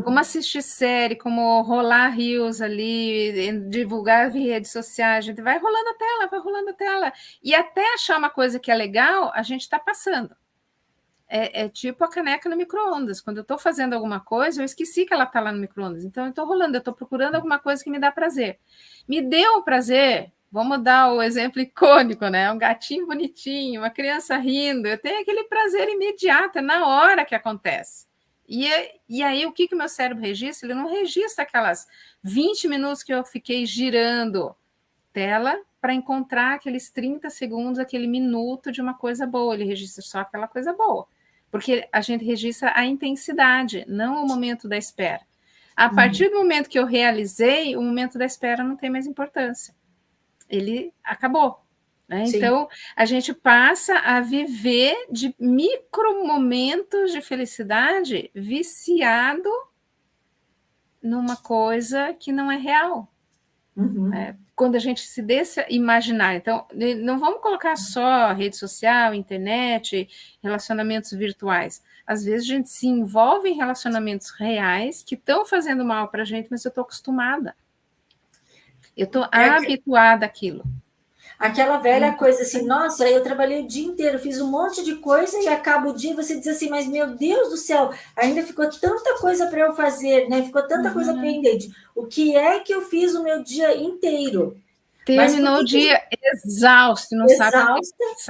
Speaker 1: Como assistir série, como rolar rios ali, divulgar via redes sociais, a gente vai rolando a tela, e até achar uma coisa que é legal, a gente está passando. É tipo a caneca no micro-ondas. Quando eu estou fazendo alguma coisa, eu esqueci que ela está lá no micro-ondas. Então, eu estou rolando, eu estou procurando alguma coisa que me dá prazer. Me deu prazer, vamos dar o exemplo icônico, né? Um gatinho bonitinho, uma criança rindo. Eu tenho aquele prazer imediato, é na hora que acontece. E aí, o que o meu cérebro registra? Ele não registra aquelas 20 minutos que eu fiquei girando tela para encontrar aqueles 30 segundos, aquele minuto de uma coisa boa. Ele registra só aquela coisa boa. Porque a gente registra a intensidade, não o momento da espera. A partir do momento que eu realizei, o momento da espera não tem mais importância. Ele acabou. Né? Então, a gente passa a viver de micromomentos de felicidade viciado numa coisa que não é real. Quando a gente se deixa imaginar. Então, não vamos colocar só rede social, internet, relacionamentos virtuais. Às vezes a gente se envolve em relacionamentos reais que estão fazendo mal para a gente, mas eu estou acostumada. Eu estou habituada àquilo.
Speaker 2: Aquela velha coisa assim, nossa, eu trabalhei o dia inteiro, fiz um monte de coisa e acaba o dia, você diz assim, mas meu Deus do céu, ainda ficou tanta coisa para eu fazer, né? Ficou tanta coisa pendente. O que é que eu fiz o meu dia inteiro?
Speaker 1: Terminou o dia exausto, não sabe o que fez.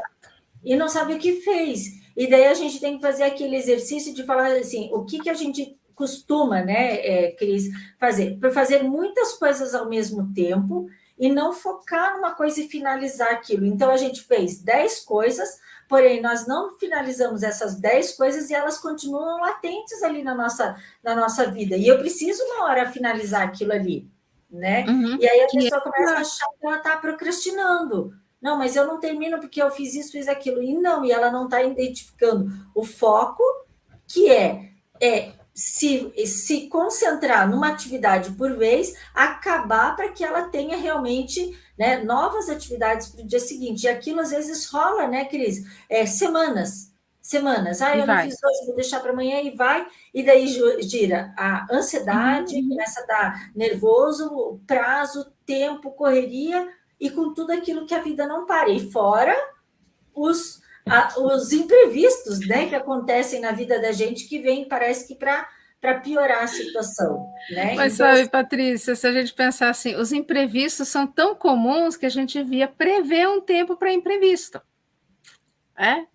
Speaker 2: E não sabe o que fez. E daí a gente tem que fazer aquele exercício de falar assim, o que a gente costuma, né, Cris, fazer? Por fazer muitas coisas ao mesmo tempo e não focar numa coisa e finalizar aquilo. Então, a gente fez 10 coisas, porém, nós não finalizamos essas 10 coisas e elas continuam latentes ali na nossa vida. E eu preciso, na hora, finalizar aquilo ali, né? E aí a pessoa começa a achar que ela está procrastinando. Não, mas eu não termino porque eu fiz isso, fiz aquilo. E não, e ela não está identificando o foco, que é se concentrar numa atividade por vez, acabar para que ela tenha realmente, né, novas atividades para o dia seguinte. E aquilo às vezes rola, né, Cris? Semanas. Eu não fiz hoje, vou deixar para amanhã e vai. E daí gira a ansiedade, começa a dar nervoso, prazo, tempo, correria, e com tudo aquilo que a vida não para. E fora os imprevistos, né, que acontecem na vida da gente, que vem, parece que para piorar a situação. Né?
Speaker 1: Mas então, sabe, Patrícia, se a gente pensar assim, os imprevistos são tão comuns que a gente devia prever um tempo para imprevisto.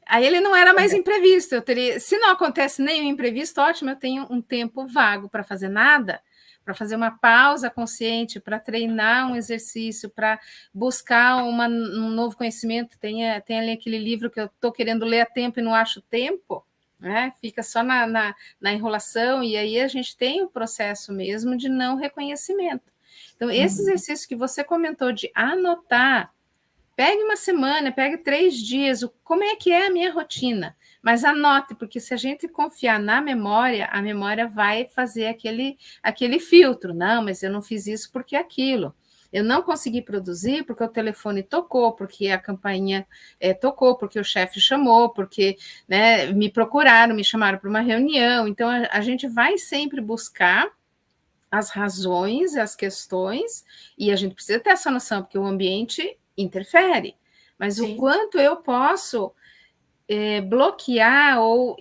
Speaker 1: Aí ele não era mais imprevisto. Se não acontece nenhum imprevisto, ótimo, eu tenho um tempo vago para fazer nada, para fazer uma pausa consciente, para treinar um exercício, para buscar um novo conhecimento. Tem ali aquele livro que eu estou querendo ler há tempo e não acho tempo, né? Fica só na enrolação, e aí a gente tem o processo mesmo de não reconhecimento. Então, esse exercício que você comentou de anotar, pegue uma semana, pegue 3 dias, como é que é a minha rotina, mas anote, porque se a gente confiar na memória, a memória vai fazer aquele filtro. Não, mas eu não fiz isso porque aquilo. Eu não consegui produzir porque o telefone tocou, porque a campainha tocou, porque o chefe chamou, porque, né, me procuraram, me chamaram para uma reunião. Então, a gente vai sempre buscar as razões, as questões, e a gente precisa ter essa noção, porque o ambiente interfere. mas o
Speaker 2: Sim.
Speaker 1: quanto eu posso bloquear ou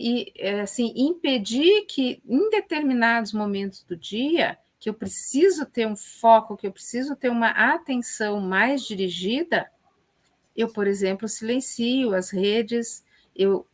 Speaker 1: assim, impedir que em determinados momentos do dia que eu preciso ter um foco, que eu preciso ter uma atenção mais dirigida, eu, por exemplo, silencio as redes, eu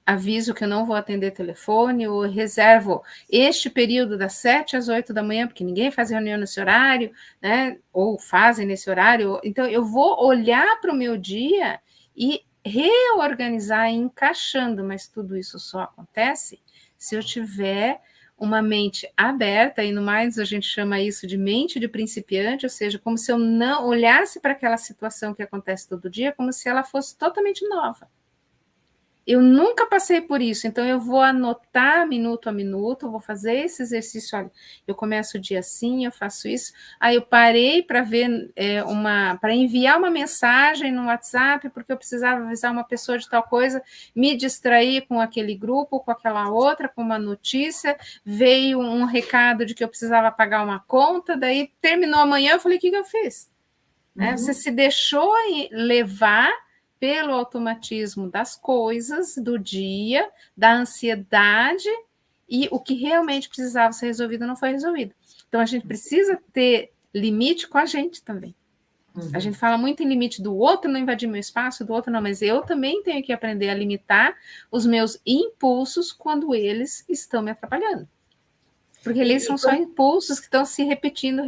Speaker 1: aviso que eu não vou atender telefone, ou reservo este período das 7 às 8 da manhã, porque ninguém faz reunião nesse horário, né? Ou fazem nesse horário. Então, eu vou olhar para o meu dia e reorganizar, encaixando, mas tudo isso só acontece se eu tiver uma mente aberta, e no mais a gente chama isso de mente de principiante, ou seja, como se eu não olhasse para aquela situação que acontece todo dia, como se ela fosse totalmente nova. Eu nunca passei por isso, então eu vou anotar minuto a minuto, vou fazer esse exercício. Olha, eu começo o dia assim, eu faço isso. Aí eu parei para ver para enviar uma mensagem no WhatsApp, porque eu precisava avisar uma pessoa de tal coisa, me distrair com aquele grupo, com aquela outra, com uma notícia, veio um recado de que eu precisava pagar uma conta, daí terminou amanhã, eu falei, o que eu fiz? Você se deixou levar pelo automatismo das coisas, do dia, da ansiedade, e o que realmente precisava ser resolvido não foi resolvido. Então, a gente precisa ter limite com a gente também. A gente fala muito em limite do outro não invadir meu espaço, do outro não, mas eu também tenho que aprender a limitar os meus impulsos quando eles estão me atrapalhando. Porque eles são só impulsos que estão se repetindo,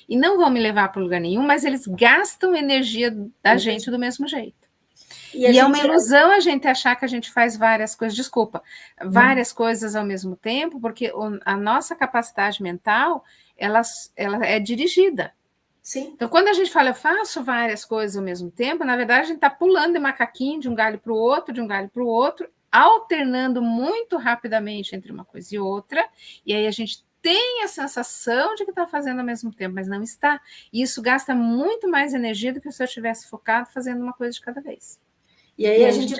Speaker 1: e não vão me levar para lugar nenhum, mas eles gastam energia da gente do mesmo jeito. E é uma ilusão a gente achar que a gente faz várias coisas, várias coisas ao mesmo tempo, porque a nossa capacidade mental, ela é dirigida.
Speaker 2: Sim.
Speaker 1: Então, quando a gente fala, eu faço várias coisas ao mesmo tempo, na verdade, a gente está pulando de macaquinho de um galho para o outro, alternando muito rapidamente entre uma coisa e outra, e aí a gente tem a sensação de que está fazendo ao mesmo tempo, mas não está. E isso gasta muito mais energia do que se eu tivesse focado fazendo uma coisa de cada vez.
Speaker 2: E aí a gente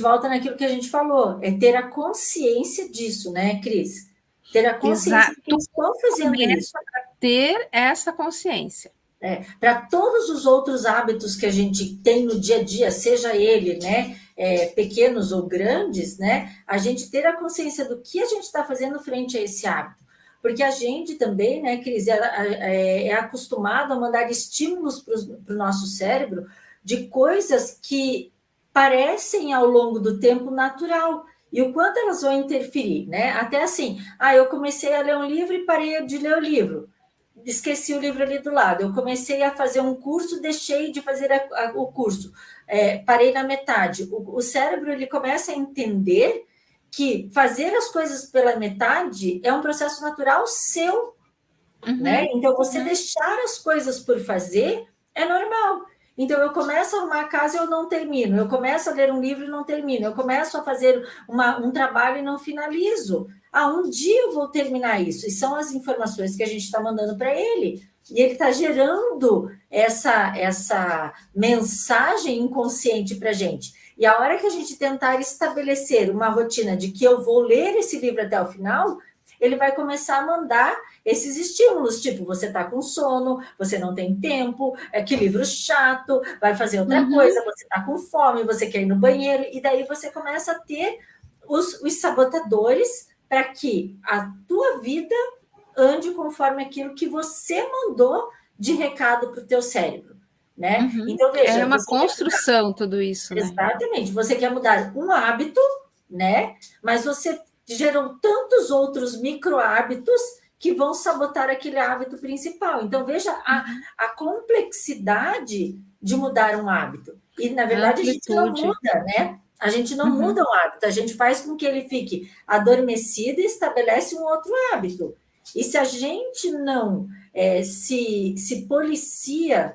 Speaker 2: volta naquilo que a gente falou, é ter a consciência disso, né, Cris? Ter a consciência de que estou fazendo isso.
Speaker 1: Ter essa consciência.
Speaker 2: Para todos os outros hábitos que a gente tem no dia a dia, seja ele, né, pequenos ou grandes, né, a gente ter a consciência do que a gente está fazendo frente a esse hábito. Porque a gente também, né, Cris, é acostumado a mandar estímulos para o nosso cérebro de coisas que parecem ao longo do tempo natural. E o quanto elas vão interferir, né? Até assim, eu comecei a ler um livro e parei de ler o livro. Esqueci o livro ali do lado. Eu comecei a fazer um curso, deixei de fazer o curso. Parei na metade. O cérebro ele começa a entender que fazer as coisas pela metade é um processo natural seu, né? Então, você deixar as coisas por fazer é normal. Então, eu começo a arrumar a casa e eu não termino. Eu começo a ler um livro e não termino. Eu começo a fazer um trabalho e não finalizo. Um dia eu vou terminar isso. E são as informações que a gente está mandando para ele. E ele está gerando essa mensagem inconsciente para a gente. E a hora que a gente tentar estabelecer uma rotina de que eu vou ler esse livro até o final, ele vai começar a mandar esses estímulos, tipo, você está com sono, você não tem tempo, que livro chato, vai fazer outra coisa, você está com fome, você quer ir no banheiro, e daí você começa a ter os sabotadores para que a tua vida ande conforme aquilo que você mandou de recado para o teu cérebro, né?
Speaker 1: Então, veja... É uma construção tudo isso, né?
Speaker 2: Exatamente. Você quer mudar um hábito, né? Mas você gerou tantos outros micro hábitos que vão sabotar aquele hábito principal. Então, veja a complexidade de mudar um hábito. E, na verdade, a gente não muda, né? A gente não muda um hábito, a gente faz com que ele fique adormecido e estabelece um outro hábito. E se a gente não se policia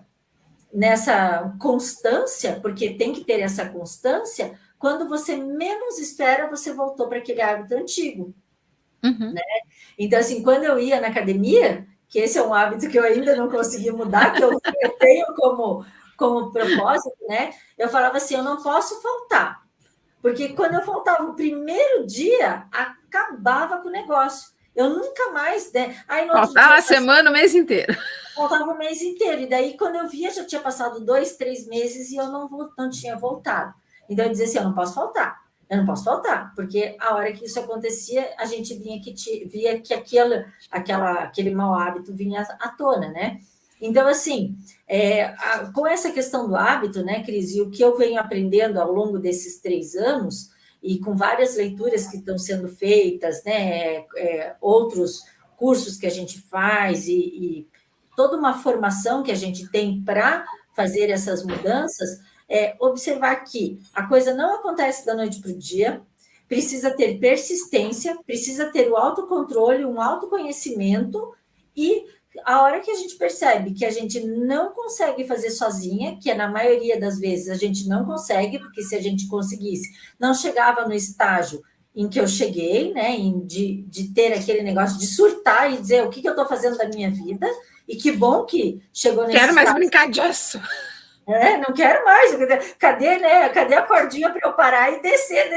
Speaker 2: nessa constância, porque tem que ter essa constância, quando você menos espera, você voltou para aquele hábito antigo. Né? Então, assim, quando eu ia na academia, que esse é um hábito que eu ainda não consegui mudar, que eu tenho como propósito, né? Eu falava assim, eu não posso faltar. Porque quando eu faltava o primeiro dia, acabava com o negócio. Eu nunca mais... Né?
Speaker 1: Faltava a semana, o mês inteiro.
Speaker 2: faltava o mês inteiro. E daí, quando eu via, já tinha passado 2, 3 meses e eu não tinha voltado. Então, eu dizia assim, eu não posso faltar. Eu não posso faltar, porque a hora que isso acontecia, a gente via que aquele mau hábito vinha à tona, né? Então, assim, com essa questão do hábito, né, Cris, e o que eu venho aprendendo ao longo desses 3 anos, e com várias leituras que estão sendo feitas, né, outros cursos que a gente faz e toda uma formação que a gente tem para fazer essas mudanças, observar que a coisa não acontece da noite para o dia, precisa ter persistência, precisa ter o autocontrole, um autoconhecimento, e a hora que a gente percebe que a gente não consegue fazer sozinha, que na maioria das vezes a gente não consegue, porque se a gente conseguisse, não chegava no estágio em que eu cheguei, né, de ter aquele negócio de surtar e dizer o que eu estou fazendo da minha vida, e que bom que chegou nesse
Speaker 1: Quero mais brincar disso.
Speaker 2: Não quero mais. Cadê, né? Cadê a cordinha para eu parar e descer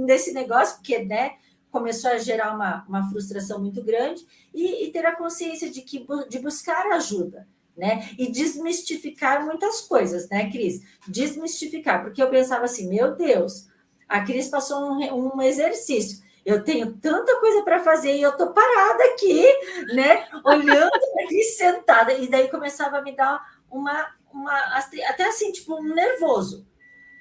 Speaker 2: desse negócio? Porque, né, começou a gerar uma frustração muito grande e ter a consciência de buscar ajuda, né? E desmistificar muitas coisas, né, Cris? Desmistificar, porque eu pensava assim, meu Deus, a Cris passou um exercício. Eu tenho tanta coisa para fazer e eu estou parada aqui, né? Olhando aqui sentada. E daí começava a me dar até assim, tipo, um nervoso.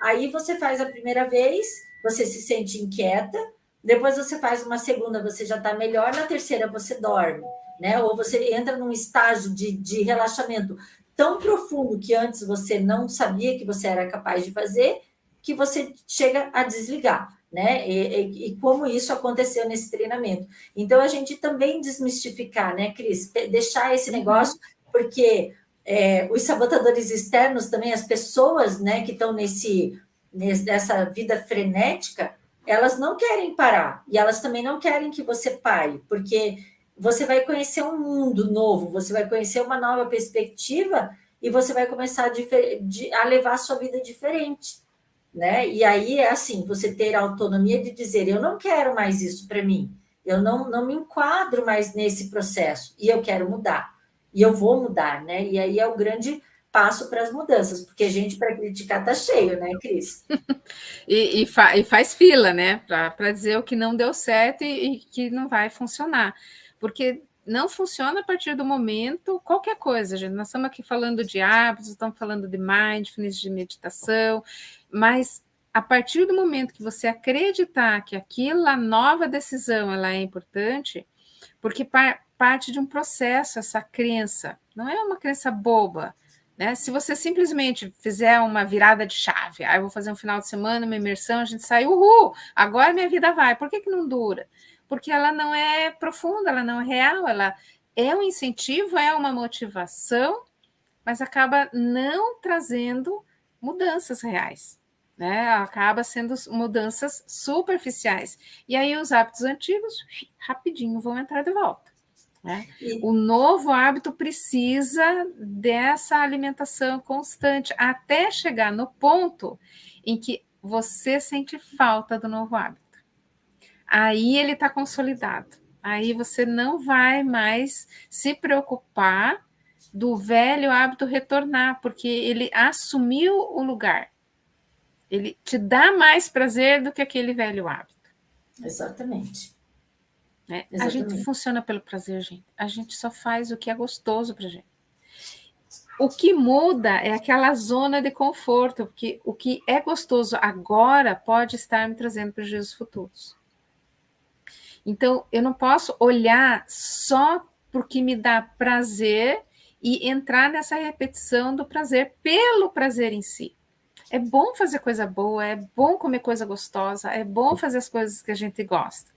Speaker 2: Aí você faz a primeira vez, você se sente inquieta, depois você faz uma segunda, você já está melhor, na terceira você dorme, né? Ou você entra num estágio de relaxamento tão profundo que antes você não sabia que você era capaz de fazer, que você chega a desligar, né? E como isso aconteceu nesse treinamento. Então, a gente também desmistificar, né, Cris? Deixar esse negócio, porque os sabotadores externos também, as pessoas, né, que estão nessa vida frenética, elas não querem parar, e elas também não querem que você pare, porque você vai conhecer um mundo novo, você vai conhecer uma nova perspectiva, e você vai começar a levar a sua vida diferente, né? E aí é assim, você ter a autonomia de dizer, eu não quero mais isso para mim, eu não me enquadro mais nesse processo, e eu quero mudar, e eu vou mudar, né? E aí é o grande passo para as mudanças, porque gente para criticar tá cheio, né, Cris?
Speaker 1: E faz fila, né, para dizer o que não deu certo e que não vai funcionar. Porque não funciona a partir do momento, qualquer coisa, gente. Nós estamos aqui falando de hábitos, estamos falando de mindfulness, de meditação, mas a partir do momento que você acreditar que aquela nova decisão ela é importante, porque parte de um processo, essa crença, não é uma crença boba, né? Se você simplesmente fizer uma virada de chave, eu vou fazer um final de semana, uma imersão, a gente sai, uhul, agora minha vida vai. Por que não dura? Porque ela não é profunda, ela não é real, ela é um incentivo, é uma motivação, mas acaba não trazendo mudanças reais, né? Acaba sendo mudanças superficiais. E aí os hábitos antigos, rapidinho, vão entrar de volta. Né? O novo hábito precisa dessa alimentação constante até chegar no ponto em que você sente falta do novo hábito. Aí ele está consolidado. Aí você não vai mais se preocupar do velho hábito retornar, porque ele assumiu o lugar. Ele te dá mais prazer do que aquele velho hábito.
Speaker 2: Exatamente.
Speaker 1: Né? A gente funciona pelo prazer, gente. A gente só faz o que é gostoso para gente. O que muda é aquela zona de conforto, porque o que é gostoso agora pode estar me trazendo prejuízos futuros. Então, eu não posso olhar só porque me dá prazer e entrar nessa repetição do prazer pelo prazer em si. É bom fazer coisa boa, é bom comer coisa gostosa, é bom fazer as coisas que a gente gosta.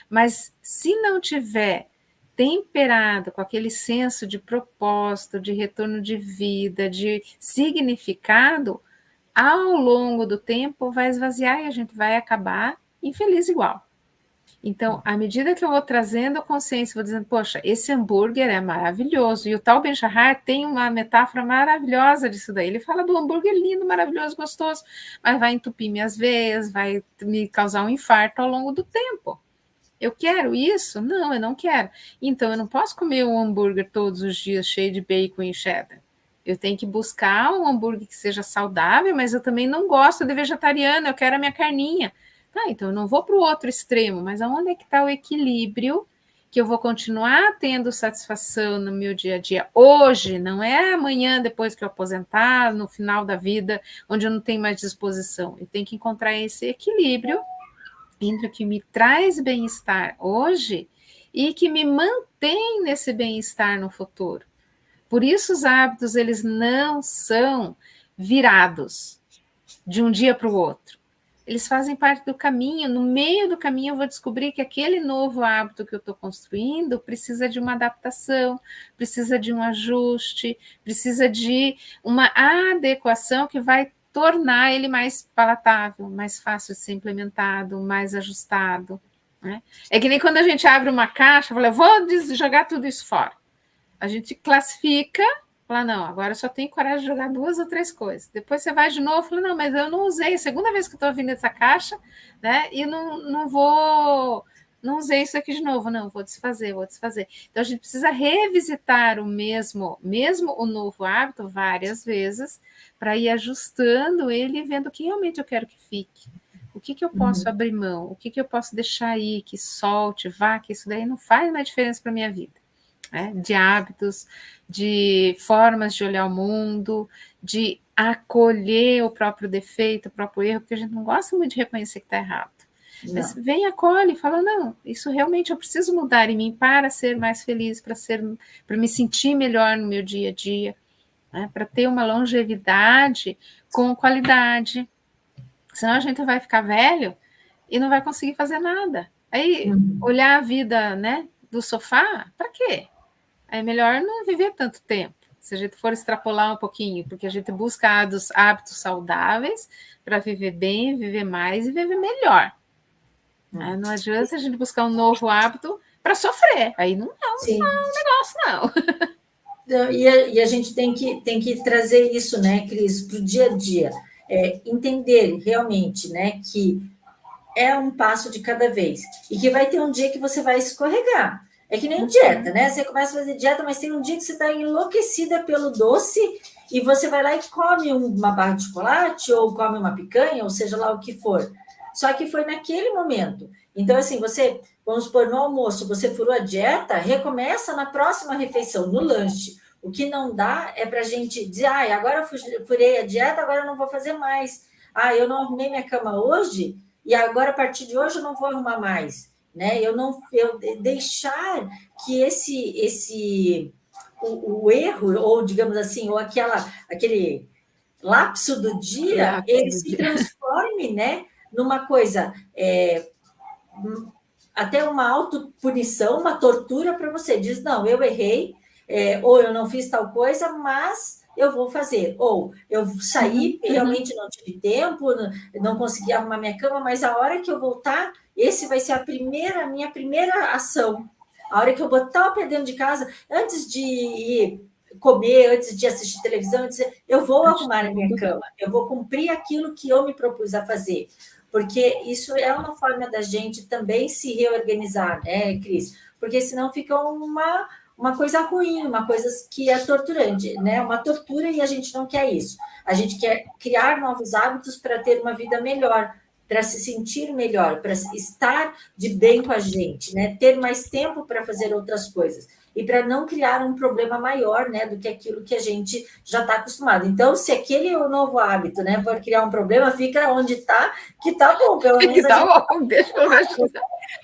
Speaker 1: Mas se não tiver temperado com aquele senso de propósito, de retorno de vida, de significado, ao longo do tempo vai esvaziar e a gente vai acabar infeliz igual. Então, à medida que eu vou trazendo a consciência, vou dizendo, poxa, esse hambúrguer é maravilhoso. E o Tal Ben-Shahar tem uma metáfora maravilhosa disso daí. Ele fala do hambúrguer lindo, maravilhoso, gostoso, mas vai entupir minhas veias, vai me causar um infarto ao longo do tempo. Eu quero isso? Não, eu não quero. Então, eu não posso comer um hambúrguer todos os dias cheio de bacon e cheddar. Eu tenho que buscar um hambúrguer que seja saudável, mas eu também não gosto de vegetariano, eu quero a minha carninha. Tá, então eu não vou para o outro extremo, mas aonde é que está o equilíbrio que eu vou continuar tendo satisfação no meu dia a dia hoje, não é amanhã, depois que eu aposentar, no final da vida, onde eu não tenho mais disposição. Eu tenho que encontrar esse equilíbrio entre o que me traz bem-estar hoje e que me mantém nesse bem-estar no futuro. Por isso os hábitos eles não são virados de um dia para o outro. Eles fazem parte do caminho. No meio do caminho eu vou descobrir que aquele novo hábito que eu estou construindo precisa de uma adaptação, precisa de um ajuste, precisa de uma adequação que vai tornar ele mais palatável, mais fácil de ser implementado, mais ajustado. Né? É que nem quando a gente abre uma caixa, fala, vou jogar tudo isso fora. A gente classifica, fala, não, agora eu só tenho coragem de jogar 2 ou 3 coisas. Depois você vai de novo, fala, não, mas eu não usei, segunda vez que eu estou vindo essa caixa, né? E não usei isso aqui de novo, não, vou desfazer. Então a gente precisa revisitar o mesmo o novo hábito várias vezes para ir ajustando ele e vendo o que realmente eu quero que fique. O que eu posso abrir mão? O que eu posso deixar aí, que solte, vá, que isso daí não faz mais diferença para a minha vida. Né? De hábitos, de formas de olhar o mundo, de acolher o próprio defeito, o próprio erro, porque a gente não gosta muito de reconhecer que está errado. Não. Mas vem, acolhe e fala, não, isso realmente eu preciso mudar em mim para ser mais feliz, para me sentir melhor no meu dia a dia, né? Para ter uma longevidade com qualidade. Senão a gente vai ficar velho e não vai conseguir fazer nada. Aí, olhar a vida, né, do sofá, para quê? É melhor não viver tanto tempo, se a gente for extrapolar um pouquinho, porque a gente busca hábitos saudáveis para viver bem, viver mais e viver melhor. Não adianta a gente buscar um novo hábito para sofrer, aí não é um negócio, não.
Speaker 2: E a gente tem que trazer isso, né, Cris, para o dia a dia. Entender realmente, né, que é um passo de cada vez e que vai ter um dia que você vai escorregar. É que nem dieta, né? Você começa a fazer dieta, mas tem um dia que você está enlouquecida pelo doce e você vai lá e come uma barra de chocolate ou come uma picanha, ou seja lá o que for. Só que foi naquele momento. Então, assim, vamos supor, no almoço, você furou a dieta, recomeça na próxima refeição, no lanche. O que não dá é para a gente dizer, agora eu furei a dieta, agora eu não vou fazer mais. Eu não arrumei minha cama hoje, e agora, a partir de hoje, eu não vou arrumar mais. Né? Eu deixar que o erro, ou digamos assim, ou aquele lapso do dia, ele se transforme, né, numa coisa, até uma autopunição, uma tortura para você. Diz, não, eu errei, ou eu não fiz tal coisa, mas eu vou fazer. Ou eu saí, realmente não tive tempo, não consegui arrumar minha cama, mas a hora que eu voltar, esse vai ser a minha primeira ação. A hora que eu botar o pé dentro de casa, antes de ir comer, antes de assistir televisão, eu vou arrumar a minha cama, eu vou cumprir aquilo que eu me propus a fazer. Porque isso é uma forma da gente também se reorganizar, né, Cris? Porque senão fica uma coisa ruim, uma coisa que é torturante, né? Uma tortura e a gente não quer isso. A gente quer criar novos hábitos para ter uma vida melhor, para se sentir melhor, para estar de bem com a gente, né? Ter mais tempo para fazer outras coisas e para não criar um problema maior, né, do que aquilo que a gente já está acostumado. Então, se aquele é o novo hábito, né, for criar um problema, fica onde está, que está bom, pelo menos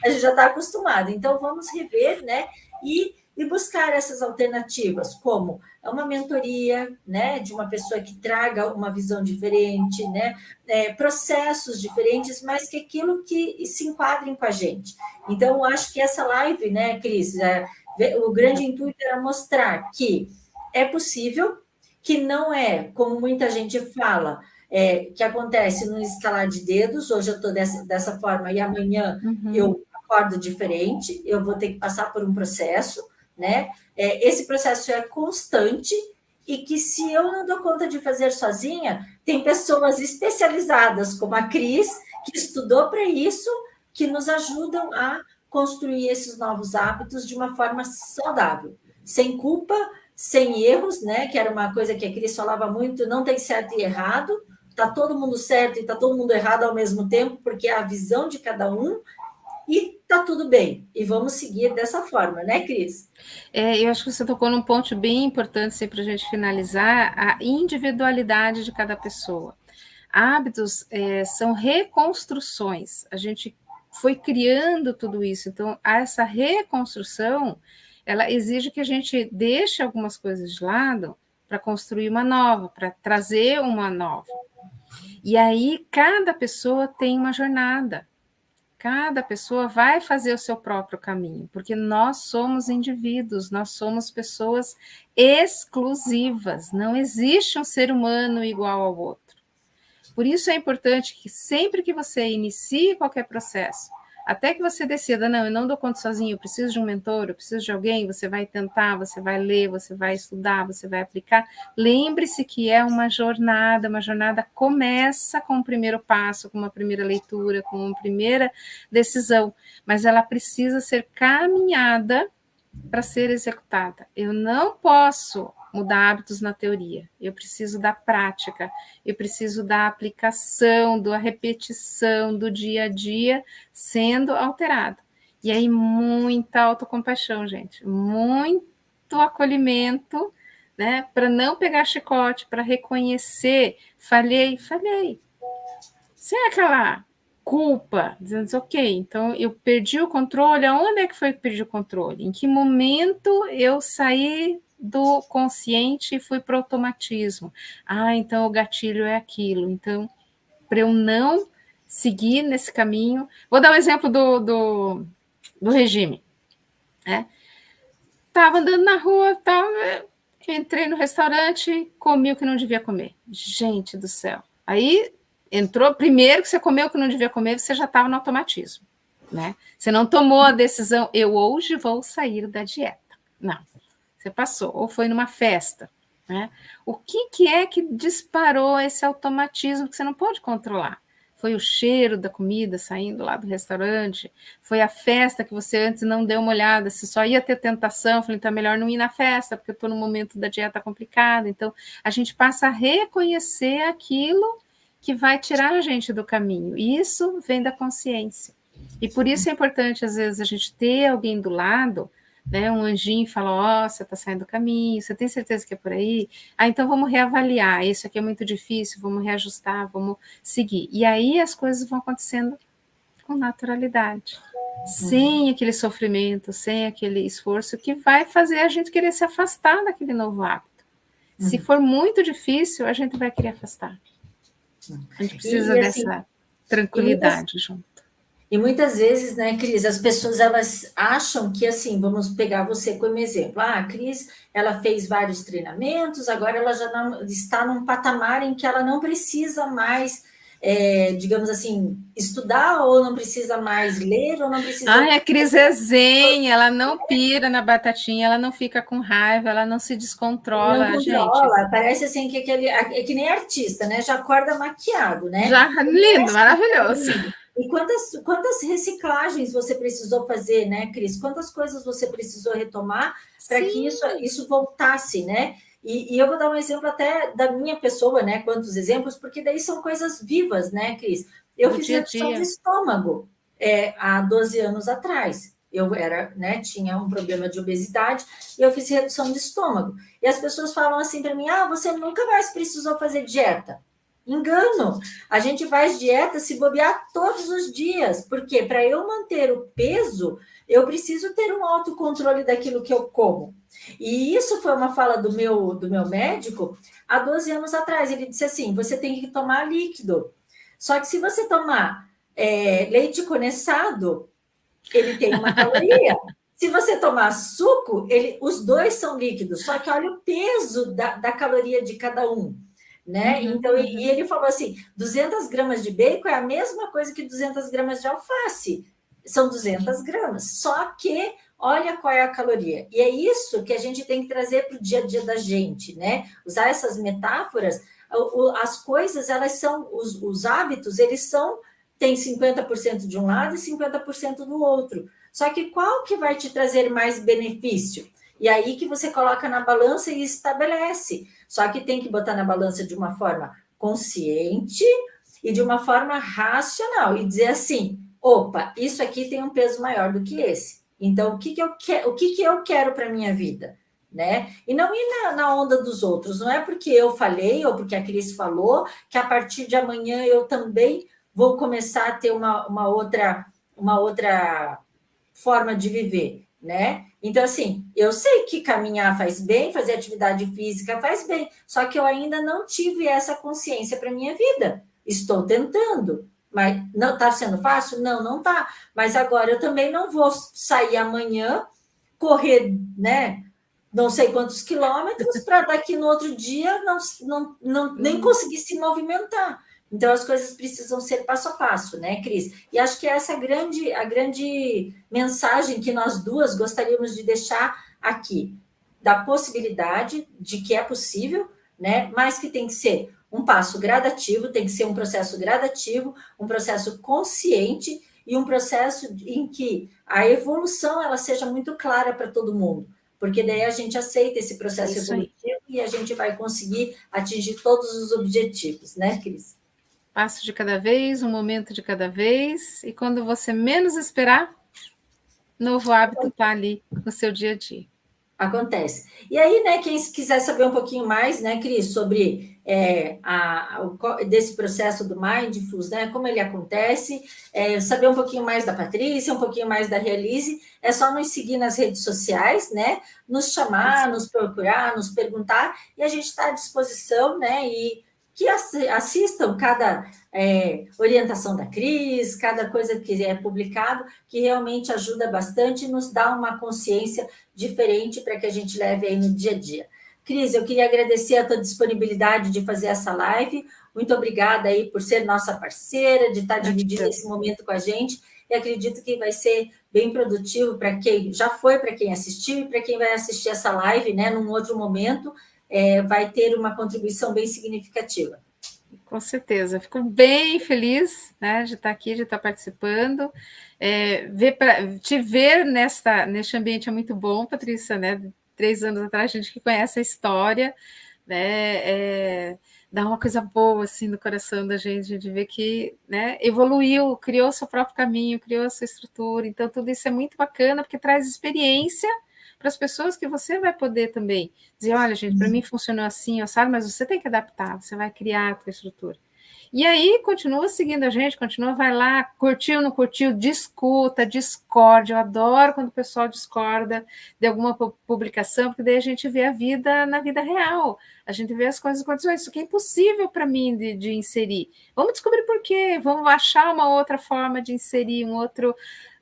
Speaker 2: a gente já está acostumado. Então, vamos rever, né, e buscar essas alternativas, como uma mentoria, né, de uma pessoa que traga uma visão diferente, né, processos diferentes, mas que aquilo que se enquadrem com a gente. Então, acho que essa live, né, Cris, o grande intuito era mostrar que é possível, que não é, como muita gente fala, que acontece no escalar de dedos, hoje eu estou dessa forma e amanhã eu acordo diferente, eu vou ter que passar por um processo, né? Esse processo é constante e que se eu não dou conta de fazer sozinha, tem pessoas especializadas, como a Cris, que estudou para isso, que nos ajudam a construir esses novos hábitos de uma forma saudável, sem culpa, sem erros, né? Que era uma coisa que a Cris falava muito, não tem certo e errado, está todo mundo certo e está todo mundo errado ao mesmo tempo, porque é a visão de cada um, e está tudo bem. E vamos seguir dessa forma, né, Cris?
Speaker 1: Eu acho que você tocou num ponto bem importante assim, para a gente finalizar, a individualidade de cada pessoa. Hábitos são reconstruções, a gente foi criando tudo isso, então essa reconstrução, ela exige que a gente deixe algumas coisas de lado para construir uma nova, para trazer uma nova. E aí cada pessoa tem uma jornada, cada pessoa vai fazer o seu próprio caminho, porque nós somos indivíduos, nós somos pessoas exclusivas, não existe um ser humano igual ao outro. Por isso é importante que sempre que você inicie qualquer processo, até que você decida, não, eu não dou conta sozinho, eu preciso de um mentor, eu preciso de alguém, você vai tentar, você vai ler, você vai estudar, você vai aplicar. Lembre-se que é uma jornada começa com o primeiro passo, com uma primeira leitura, com uma primeira decisão, mas ela precisa ser caminhada para ser executada. Eu não posso mudar hábitos na teoria, eu preciso da prática, eu preciso da aplicação, da repetição do dia a dia sendo alterado. E aí, muita autocompaixão, gente, muito acolhimento, né, para não pegar chicote, para reconhecer, falhei. Sem aquela culpa, dizendo, ok, então eu perdi o controle, aonde é que foi que perdi o controle? Em que momento eu saí do consciente e fui para o automatismo? Então o gatilho é aquilo, então para eu não seguir nesse caminho, vou dar um exemplo do regime, né? Estava andando na rua, entrei no restaurante, comi o que não devia comer, gente do céu, aí entrou, primeiro que você comeu o que não devia comer, você já estava no automatismo, né? Você não tomou a decisão, eu hoje vou sair da dieta. Não, você passou, ou foi numa festa, né? O que é que disparou esse automatismo que você não pode controlar? Foi o cheiro da comida saindo lá do restaurante, foi a festa que você antes não deu uma olhada, você só ia ter tentação, falei, então é melhor não ir na festa, porque eu estou no momento da dieta complicada. Então, a gente passa a reconhecer aquilo que vai tirar a gente do caminho. E isso vem da consciência. E por isso é importante, às vezes, a gente ter alguém do lado, né, um anjinho fala, você está saindo do caminho, você tem certeza que é por aí? Então vamos reavaliar, isso aqui é muito difícil, vamos reajustar, vamos seguir. E aí as coisas vão acontecendo com naturalidade, sem aquele sofrimento, sem aquele esforço que vai fazer a gente querer se afastar daquele novo hábito. Se for muito difícil, a gente vai querer afastar. A gente precisa dessa tranquilidade junto.
Speaker 2: E muitas vezes, né, Cris, as pessoas elas acham que assim, vamos pegar você como exemplo. A Cris, ela fez vários treinamentos, agora ela já não, está num patamar em que ela não precisa mais, digamos assim, estudar, ou não precisa mais ler, ou não precisa.
Speaker 1: A Cris é zen, ela não pira na batatinha, ela não fica com raiva, ela não se descontrola.
Speaker 2: Não controla, gente. Parece assim que é que nem artista, né? Já acorda maquiado, né?
Speaker 1: Já lindo, maravilhoso.
Speaker 2: E quantas reciclagens você precisou fazer, né, Cris? Quantas coisas você precisou retomar para que isso voltasse, né? E eu vou dar um exemplo até da minha pessoa, né? Quantos exemplos, porque daí são coisas vivas, né, Cris? Eu fiz redução de estômago há 12 anos atrás. Eu tinha um problema de obesidade e eu fiz redução de estômago. E as pessoas falam assim para mim, você nunca mais precisou fazer dieta. Engano, a gente faz dieta se bobear todos os dias, porque para eu manter o peso, eu preciso ter um autocontrole daquilo que eu como. E isso foi uma fala do meu médico há 12 anos atrás. Ele disse assim, você tem que tomar líquido. Só que se você tomar leite condensado, ele tem uma caloria. Se você tomar suco, os dois são líquidos, só que olha o peso da caloria de cada um. Né? Então, e ele falou assim, 200 gramas de bacon é a mesma coisa que 200 gramas de alface. São 200 gramas. Só que, olha qual é a caloria. E é isso que a gente tem que trazer para o dia a dia da gente, né? Usar essas metáforas. As coisas, elas são, os hábitos, eles tem 50% de um lado e 50% do outro. Só que qual que vai te trazer mais benefício? E aí que você coloca na balança e estabelece. Só que tem que botar na balança de uma forma consciente e de uma forma racional. E dizer assim, opa, isso aqui tem um peso maior do que esse. Então, o que eu quero para a minha vida? Né? E não ir na onda dos outros. Não é porque eu falei ou porque a Cris falou que a partir de amanhã eu também vou começar a ter uma outra forma de viver, né? Então, assim, eu sei que caminhar faz bem, fazer atividade física faz bem, só que eu ainda não tive essa consciência para minha vida. Estou tentando, mas não está sendo fácil? Não, não está. Mas agora eu também não vou sair amanhã, correr, né? Não sei quantos quilômetros, para daqui no outro dia nem conseguir se movimentar. Então, as coisas precisam ser passo a passo, né, Cris? E acho que essa é a grande mensagem que nós duas gostaríamos de deixar aqui, da possibilidade de que é possível, né? Mas que tem que ser um passo gradativo, tem que ser um processo gradativo, um processo consciente e um processo em que a evolução ela seja muito clara para todo mundo, porque daí a gente aceita esse processo evolutivo e a gente vai conseguir atingir todos os objetivos, né, Cris?
Speaker 1: Passo de cada vez, um momento de cada vez, e quando você menos esperar, novo hábito está ali no seu dia a dia.
Speaker 2: Acontece. E aí, né, quem quiser saber um pouquinho mais, né, Cris, sobre desse processo do Mindfulness, né, como ele acontece, saber um pouquinho mais da Patrícia, um pouquinho mais da Realize, é só nos seguir nas redes sociais, né, nos chamar, nos procurar, nos perguntar, e a gente está à disposição, né, e que assistam cada orientação da Cris, cada coisa que é publicado, que realmente ajuda bastante e nos dá uma consciência diferente para que a gente leve aí no dia a dia. Cris, eu queria agradecer a tua disponibilidade de fazer essa live. Muito obrigada aí por ser nossa parceira, de estar dividindo esse momento com a gente. E acredito que vai ser bem produtivo para quem já foi, para quem assistiu e para quem vai assistir essa live, né, num outro momento, vai ter uma contribuição bem significativa.
Speaker 1: Com certeza, fico bem feliz, né, de estar aqui, de estar participando. Te ver neste ambiente é muito bom, Patrícia, né? 3 anos atrás, a gente que conhece a história, né? Dá uma coisa boa assim no coração da gente, de ver que, né, evoluiu, criou seu próprio caminho, criou a sua estrutura. Então, tudo isso é muito bacana, porque traz experiência para as pessoas que você vai poder também dizer, olha, gente, para mim funcionou assim, sabe, mas você tem que adaptar, você vai criar a tua estrutura. E aí, continua seguindo a gente, vai lá, curtiu, não curtiu, discuta, discorde. Eu adoro quando o pessoal discorda de alguma publicação, porque daí a gente vê a vida na vida real, a gente vê as coisas acontecendo. Isso aqui é impossível para mim de inserir. Vamos descobrir por quê, vamos achar uma outra forma de inserir, um outro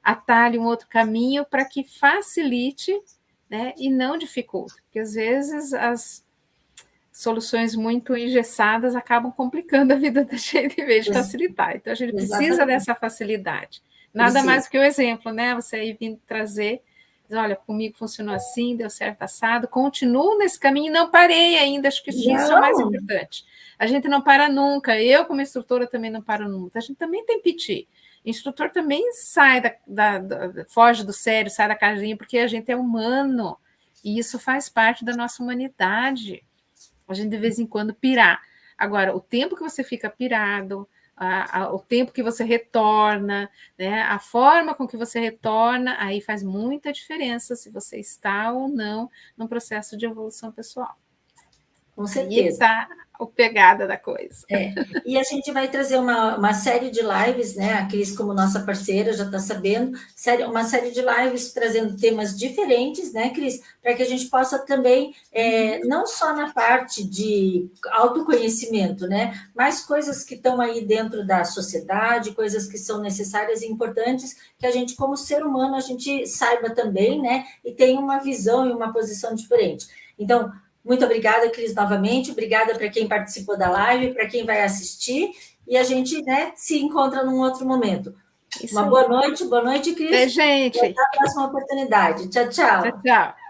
Speaker 1: atalho, um outro caminho para que facilite, né, e não dificulte, porque às vezes as soluções muito engessadas acabam complicando a vida da gente em vez de facilitar. Então, a gente precisa dessa facilidade. Nada mais do que o exemplo, né? Você aí vindo trazer, olha, comigo funcionou assim, deu certo assado, continuo nesse caminho, não parei ainda, acho que isso é o mais importante. A gente não para nunca, eu como instrutora também não paro nunca, a gente também tem piti. O instrutor também sai foge do sério, sai da casinha, porque a gente é humano, e isso faz parte da nossa humanidade. A gente, de vez em quando, pirar. Agora, o tempo que você fica pirado, o tempo que você retorna, né, a forma com que você retorna, aí faz muita diferença se você está ou não no processo de evolução pessoal.
Speaker 2: Com certeza.
Speaker 1: Aí está a pegada da coisa.
Speaker 2: E a gente vai trazer uma série de lives, né? A Cris, como nossa parceira, já está sabendo, uma série de lives trazendo temas diferentes, né, Cris? Para que a gente possa também, não só na parte de autoconhecimento, né? Mas coisas que estão aí dentro da sociedade, coisas que são necessárias e importantes, que a gente, como ser humano, a gente saiba também, né? E tenha uma visão e uma posição diferente. Então, muito obrigada, Cris, novamente. Obrigada para quem participou da live, para quem vai assistir. E a gente, né, se encontra num outro momento. Boa noite, Cris.
Speaker 1: Gente.
Speaker 2: Até a próxima oportunidade. Tchau, tchau.
Speaker 1: Tchau, tchau.